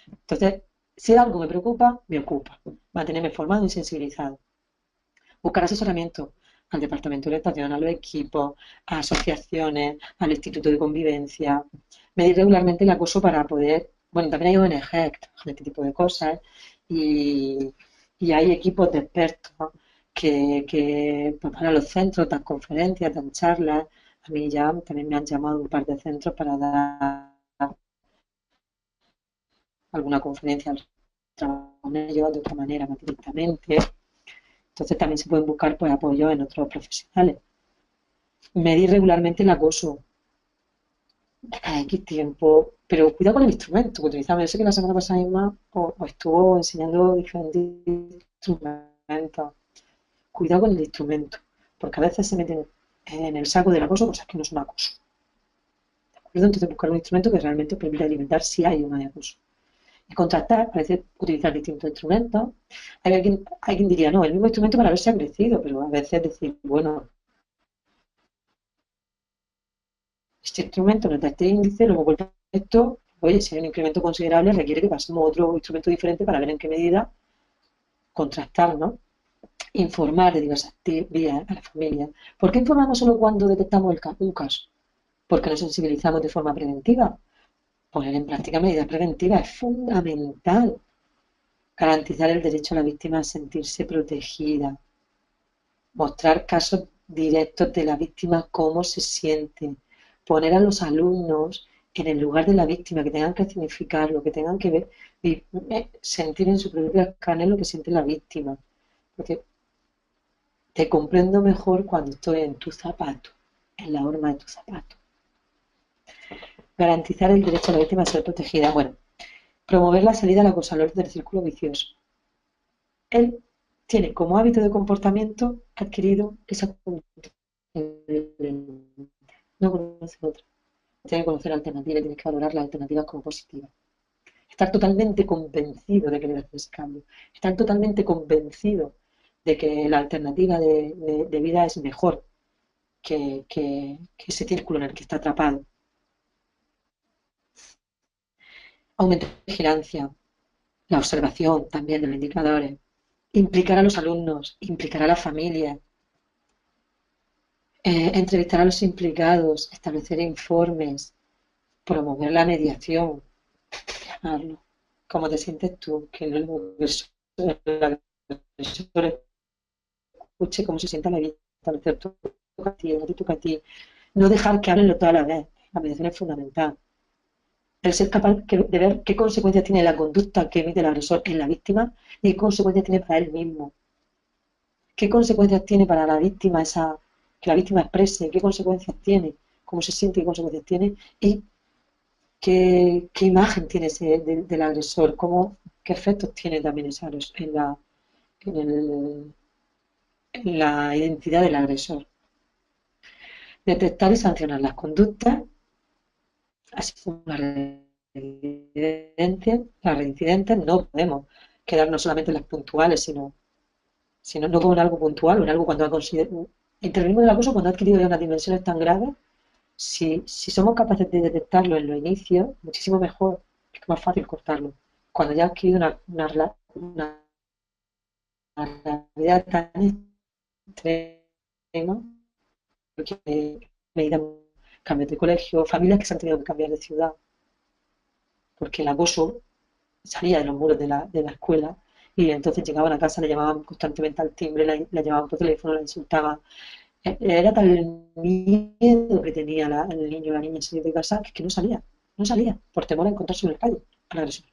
Entonces, si algo me preocupa, me ocupa. Mantenerme formado y sensibilizado. Buscar asesoramiento al departamento de orientación, a los equipos, a asociaciones, al instituto de convivencia. Medir regularmente el acoso para poder, bueno, también hay ONG que trabajan este tipo de cosas y hay equipos de expertos, ¿no? que preparan los centros, dan conferencias, dan charlas. A mí ya también me han llamado un par de centros para dar alguna conferencia al trabajo con ellos de otra manera, más directamente. Entonces también se pueden buscar pues, apoyo en otros profesionales. Medir regularmente el acoso de cada X tiempo, pero cuidado con el instrumento que utilizamos. Yo sé que la semana pasada misma os estuvo enseñando diferentes instrumentos. Cuidado con el instrumento, porque a veces se meten en el saco del acoso cosas que no son acoso. ¿De acuerdo? Entonces buscar un instrumento que realmente os permita alimentar si hay una de acoso. Y contrastar, a veces utilizar distintos instrumentos. Hay quien diría, no, el mismo instrumento para ver si ha crecido, pero a veces decir, bueno, este instrumento nos da este índice, luego vuelve esto, oye, si hay un incremento considerable, requiere que pasemos a otro instrumento diferente para ver en qué medida contrastar, ¿no? Informar de diversas vías a la familia. ¿Por qué informamos solo cuando detectamos un caso? Porque nos sensibilizamos de forma preventiva. Poner en práctica medidas preventivas es fundamental. Garantizar el derecho a la víctima a sentirse protegida. Mostrar casos directos de la víctima, cómo se siente. Poner a los alumnos en el lugar de la víctima, que tengan que significarlo, que tengan que ver, y sentir en su propia carne lo que siente la víctima. Porque te comprendo mejor cuando estoy en tu zapato, en la horma de tu zapato. Garantizar el derecho a la víctima a ser protegida. Bueno, promover la salida al acosador del círculo vicioso. Él tiene como hábito de comportamiento adquirido esa conducta. No conoce otra. Tiene que conocer alternativas, tiene que valorar las alternativas como positivas. Estar totalmente convencido de que debe hacer ese cambio. Estar totalmente convencido de que la alternativa de vida es mejor que ese círculo en el que está atrapado. Aumento de vigilancia, la observación también de los indicadores, implicar a los alumnos, implicar a la familia, entrevistar a los implicados, establecer informes, promover la mediación, llamarlo. ¿Cómo te sientes tú? Que el agresor escuche cómo se sienta la vida, establecer tu a ti, a ti, a ti. No dejar que hablen toda la vez. La mediación es fundamental. El ser capaz de ver qué consecuencias tiene la conducta que emite el agresor en la víctima y qué consecuencias tiene para él mismo. ¿Qué consecuencias tiene para la víctima que la víctima exprese? ¿Qué consecuencias tiene? ¿Cómo se siente? ¿Qué consecuencias tiene? Y qué imagen tiene del agresor, qué efectos tiene también ese agresor en la identidad del agresor. detectar y sancionar las conductas, así como las reincidentes. No podemos quedarnos solamente en las puntuales, sino no como en algo puntual o en algo cuando intervenimos en el acoso cuando ha adquirido ya unas dimensiones tan graves. Si somos capaces de detectarlo en los inicios, muchísimo mejor, es más fácil cortarlo. Cuando ya ha adquirido una realidad tan extrema, porque medidas, cambios de colegio, familias que se han tenido que cambiar de ciudad, porque el acoso salía de los muros de la escuela y entonces llegaban a casa, le llamaban constantemente al timbre, la llamaban por teléfono, la insultaban. Era tal el miedo que tenía el niño o la niña en salir de casa que no salía, por temor a encontrarse en la calle al agresor.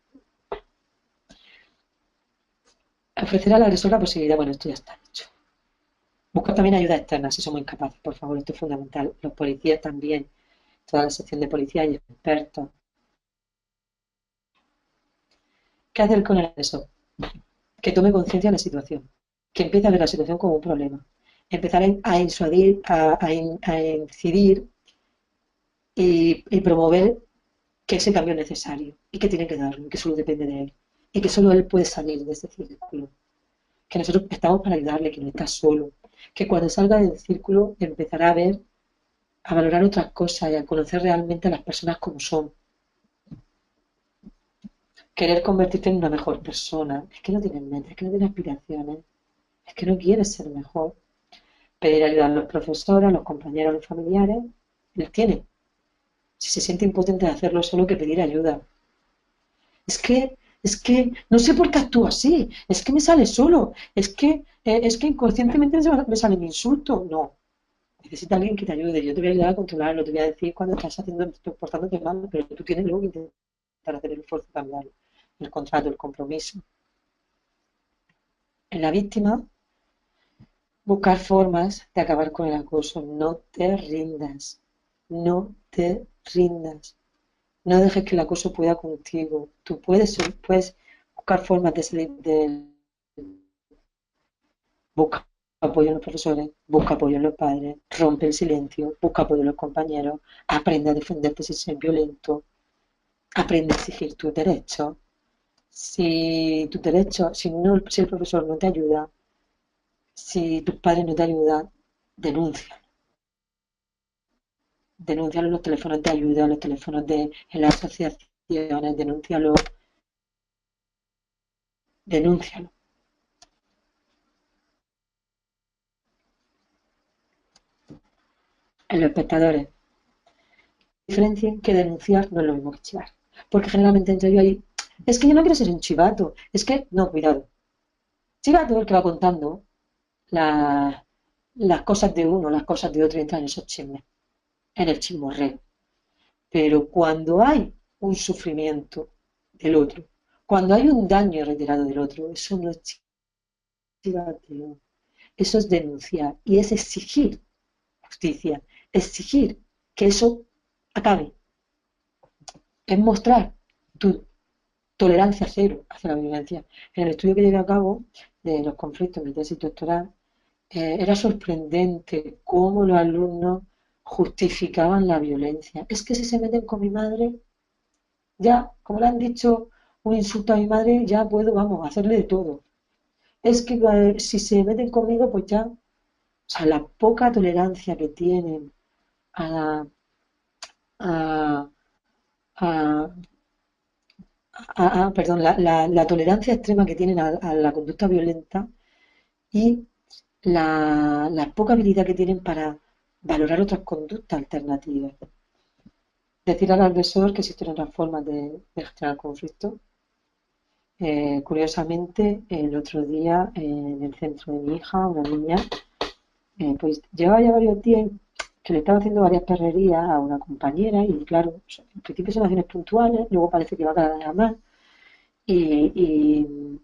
Ofrecer al agresor la posibilidad, bueno, esto ya está hecho. Buscar también ayuda externa si somos incapaces, por favor, esto es fundamental. Los policías también, toda la sección de policía y expertos. ¿Qué hacer con el agresor? Que tome conciencia de la situación, que empiece a ver la situación como un problema, empezar a incidir y promover que ese cambio es necesario y que tiene que darlo, y que solo depende de él, y que solo él puede salir de ese círculo, que nosotros estamos para ayudarle, que no está solo, que cuando salga del círculo empezará a ver, a valorar otras cosas y a conocer realmente a las personas como son. Querer convertirte en una mejor persona, es que no tienes metas, es que no tienes aspiraciones, es que no quieres ser mejor. Pedir ayuda a los profesores, a los compañeros, a los familiares, él tiene. Si se siente impotente de hacerlo solo, que pedir ayuda. Es que no sé por qué actúo así, es que me sale solo, es que inconscientemente me sale mi insulto. No, necesita alguien que te ayude. Yo te voy a ayudar a controlarlo, te voy a decir cuando estás portándote mal, pero tú tienes luego que intentar hacer el esfuerzo de cambiarlo. El contrato, el compromiso. En la víctima, buscar formas de acabar con el acoso. No te rindas, no te rindas. No dejes que el acoso pueda contigo. Tú puedes buscar formas de salir de. Busca apoyo en los profesores, busca apoyo en los padres, rompe el silencio, busca apoyo en los compañeros, aprende a defenderte sin ser violento, aprende a exigir tus derechos. Si el profesor no te ayuda, si tus padres no te ayudan, denuncia. Denúncialo en los teléfonos de ayuda, en los teléfonos en las asociaciones, denúncialo. En los espectadores, diferencien que denunciar no es lo mismo que chivar. Porque generalmente entre yo ahí, es que yo no quiero ser un chivato, es que, no, cuidado. Chivato es el que va contando la- las cosas de uno, las cosas de otro y entra en esos chismes, en el chismorreo. Pero cuando hay un sufrimiento del otro, cuando hay un daño reiterado del otro, eso no es chivateo, eso es denunciar y es exigir justicia, exigir que eso acabe, es mostrar tu tolerancia cero hacia la violencia. En el estudio que llevé a cabo de los conflictos en mi tesis doctoral, era sorprendente cómo los alumnos justificaban la violencia. Es que si se meten con mi madre, ya, como le han dicho un insulto a mi madre, ya puedo, vamos, hacerle de todo. Es que si se meten conmigo, pues ya, o sea, la poca tolerancia que tienen a, a, a, perdón, la tolerancia extrema que tienen a la conducta violenta y la poca habilidad que tienen para valorar otras conductas alternativas. Decir al agresor que existen otras formas de gestionar el conflicto. Curiosamente, el otro día en el centro de mi hija, una niña, pues llevaba ya varios días que le estaba haciendo varias perrerías a una compañera y claro, en principio son acciones puntuales, luego parece que va cada vez a más y,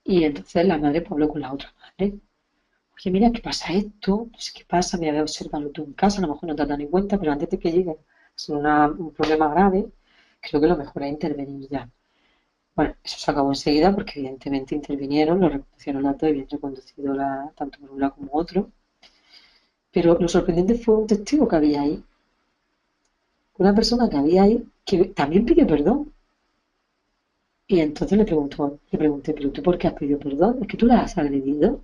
y entonces la madre pues, habló con la otra madre. Oye, mira, ¿qué pasa esto? No sé qué pasa, me voy a observarlo tú en casa, a lo mejor no te dan en cuenta, pero antes de que llegue a ser un problema grave, creo que lo mejor es intervenir ya. Bueno, eso se acabó enseguida porque evidentemente intervinieron, lo reconocieron las dos y bien reconducido tanto por un lado como otro. Pero lo sorprendente fue un testigo que había ahí, una persona que había ahí que también pidió perdón. Y entonces le pregunté, ¿pero tú por qué has pedido perdón? ¿Es que tú la has agredido?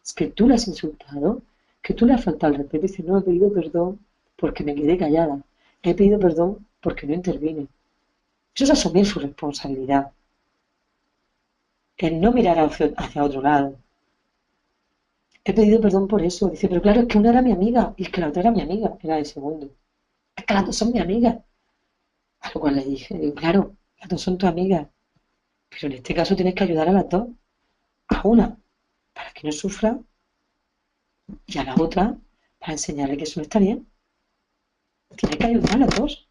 ¿Es que tú la has insultado? ¿Que tú le has faltado al respeto? Y dice, no, he pedido perdón porque me quedé callada. He pedido perdón porque no intervine. Eso es asumir su responsabilidad. El no mirar hacia otro lado. He pedido perdón por eso. Dice, pero claro, es que una era mi amiga y es que la otra era mi amiga, era el segundo. Es que las dos son mi amiga. A lo cual le dije, digo, claro, las dos son tu amiga, pero en este caso tienes que ayudar a las dos, a una, para que no sufra, y a la otra, para enseñarle que eso no está bien. Tienes que ayudar a las dos.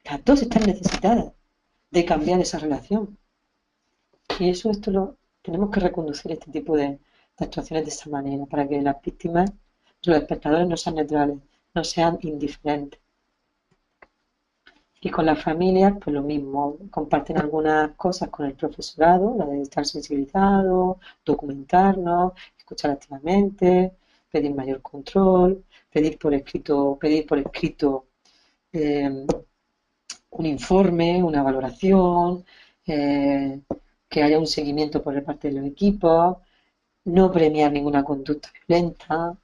Las dos están necesitadas de cambiar esa relación. Y esto lo tenemos que reconducir este tipo de actuaciones de esa manera, para que las víctimas, los espectadores no sean neutrales, no sean indiferentes. Y con las familias, pues lo mismo, comparten algunas cosas con el profesorado, la de estar sensibilizado, documentarnos, escuchar activamente, pedir mayor control, pedir por escrito eh, un informe, una valoración, que haya un seguimiento por parte de los equipos, no premiar ninguna conducta violenta,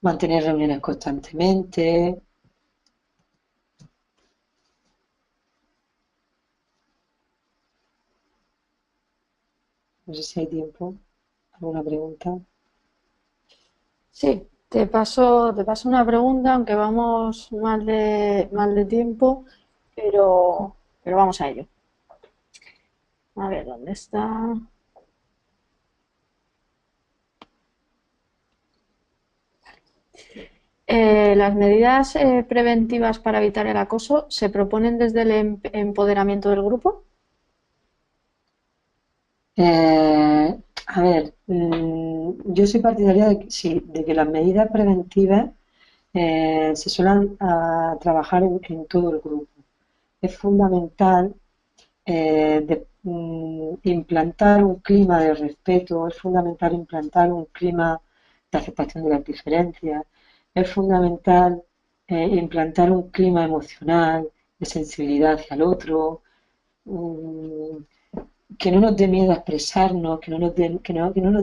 mantener reuniones constantemente. No sé si hay tiempo. ¿Alguna pregunta? Sí, te paso una pregunta, aunque vamos mal de tiempo, pero vamos a ello. A ver, ¿dónde está? Las medidas preventivas para evitar el acoso se proponen desde el empoderamiento del grupo. A ver, yo soy partidaria de que, sí, de que las medidas preventivas se suelen trabajar en todo el grupo. Es fundamental implantar un clima de respeto, es fundamental implantar un clima de aceptación de las diferencias, es fundamental implantar un clima emocional de sensibilidad hacia el otro, mm, que no nos dé miedo a expresarnos, que no nos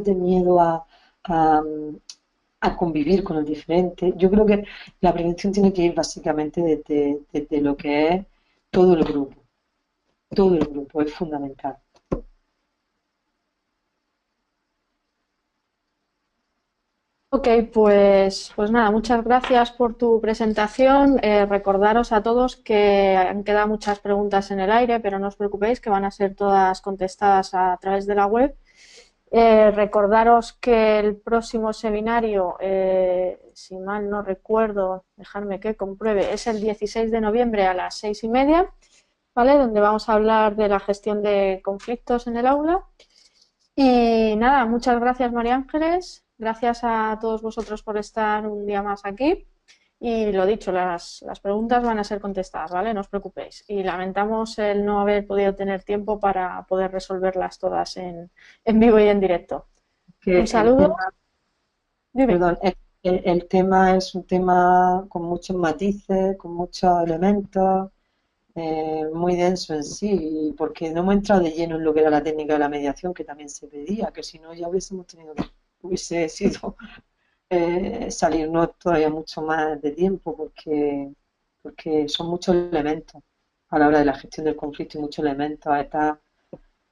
dé miedo a, a convivir con el diferente. Yo creo que la prevención tiene que ir básicamente desde lo que es todo el grupo. Todo el grupo es fundamental. Ok, pues nada, muchas gracias por tu presentación. Recordaros a todos que han quedado muchas preguntas en el aire, pero no os preocupéis que van a ser todas contestadas a través de la web. Recordaros que el próximo seminario, si mal no recuerdo, dejadme que compruebe, es el 16 de noviembre a las 6:30, ¿vale? Donde vamos a hablar de la gestión de conflictos en el aula. Y nada, muchas gracias María Ángeles, gracias a todos vosotros por estar un día más aquí. Y lo dicho, las preguntas van a ser contestadas, ¿vale? No os preocupéis. Y lamentamos el no haber podido tener tiempo para poder resolverlas todas en vivo y en directo. Que Un saludo. Dime. perdón, el tema es un tema con muchos matices, con muchos elementos, muy denso en sí, porque no hemos entrado de lleno en lo que era la técnica de la mediación, que también se pedía, que si no ya hubiese sido salirnos todavía mucho más de tiempo, porque son muchos elementos a la hora de la gestión del conflicto y muchos elementos a esta,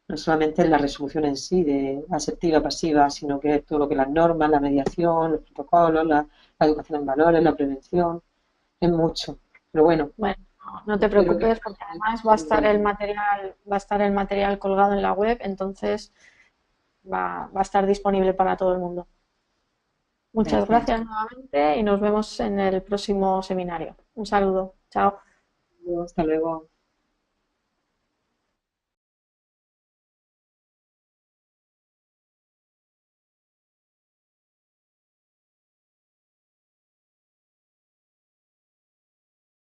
no solamente en la resolución en sí, de asertiva, pasiva, sino que es todo lo que las normas, la mediación, los protocolos, la educación en valores, la prevención, es mucho. Pero bueno, Bueno, no te espero que... preocupes porque además va a estar el material colgado en la web, entonces va a estar disponible para todo el mundo. Muchas Gracias. gracias nuevamente y nos vemos en el próximo seminario. Un saludo. Chao. Hasta luego.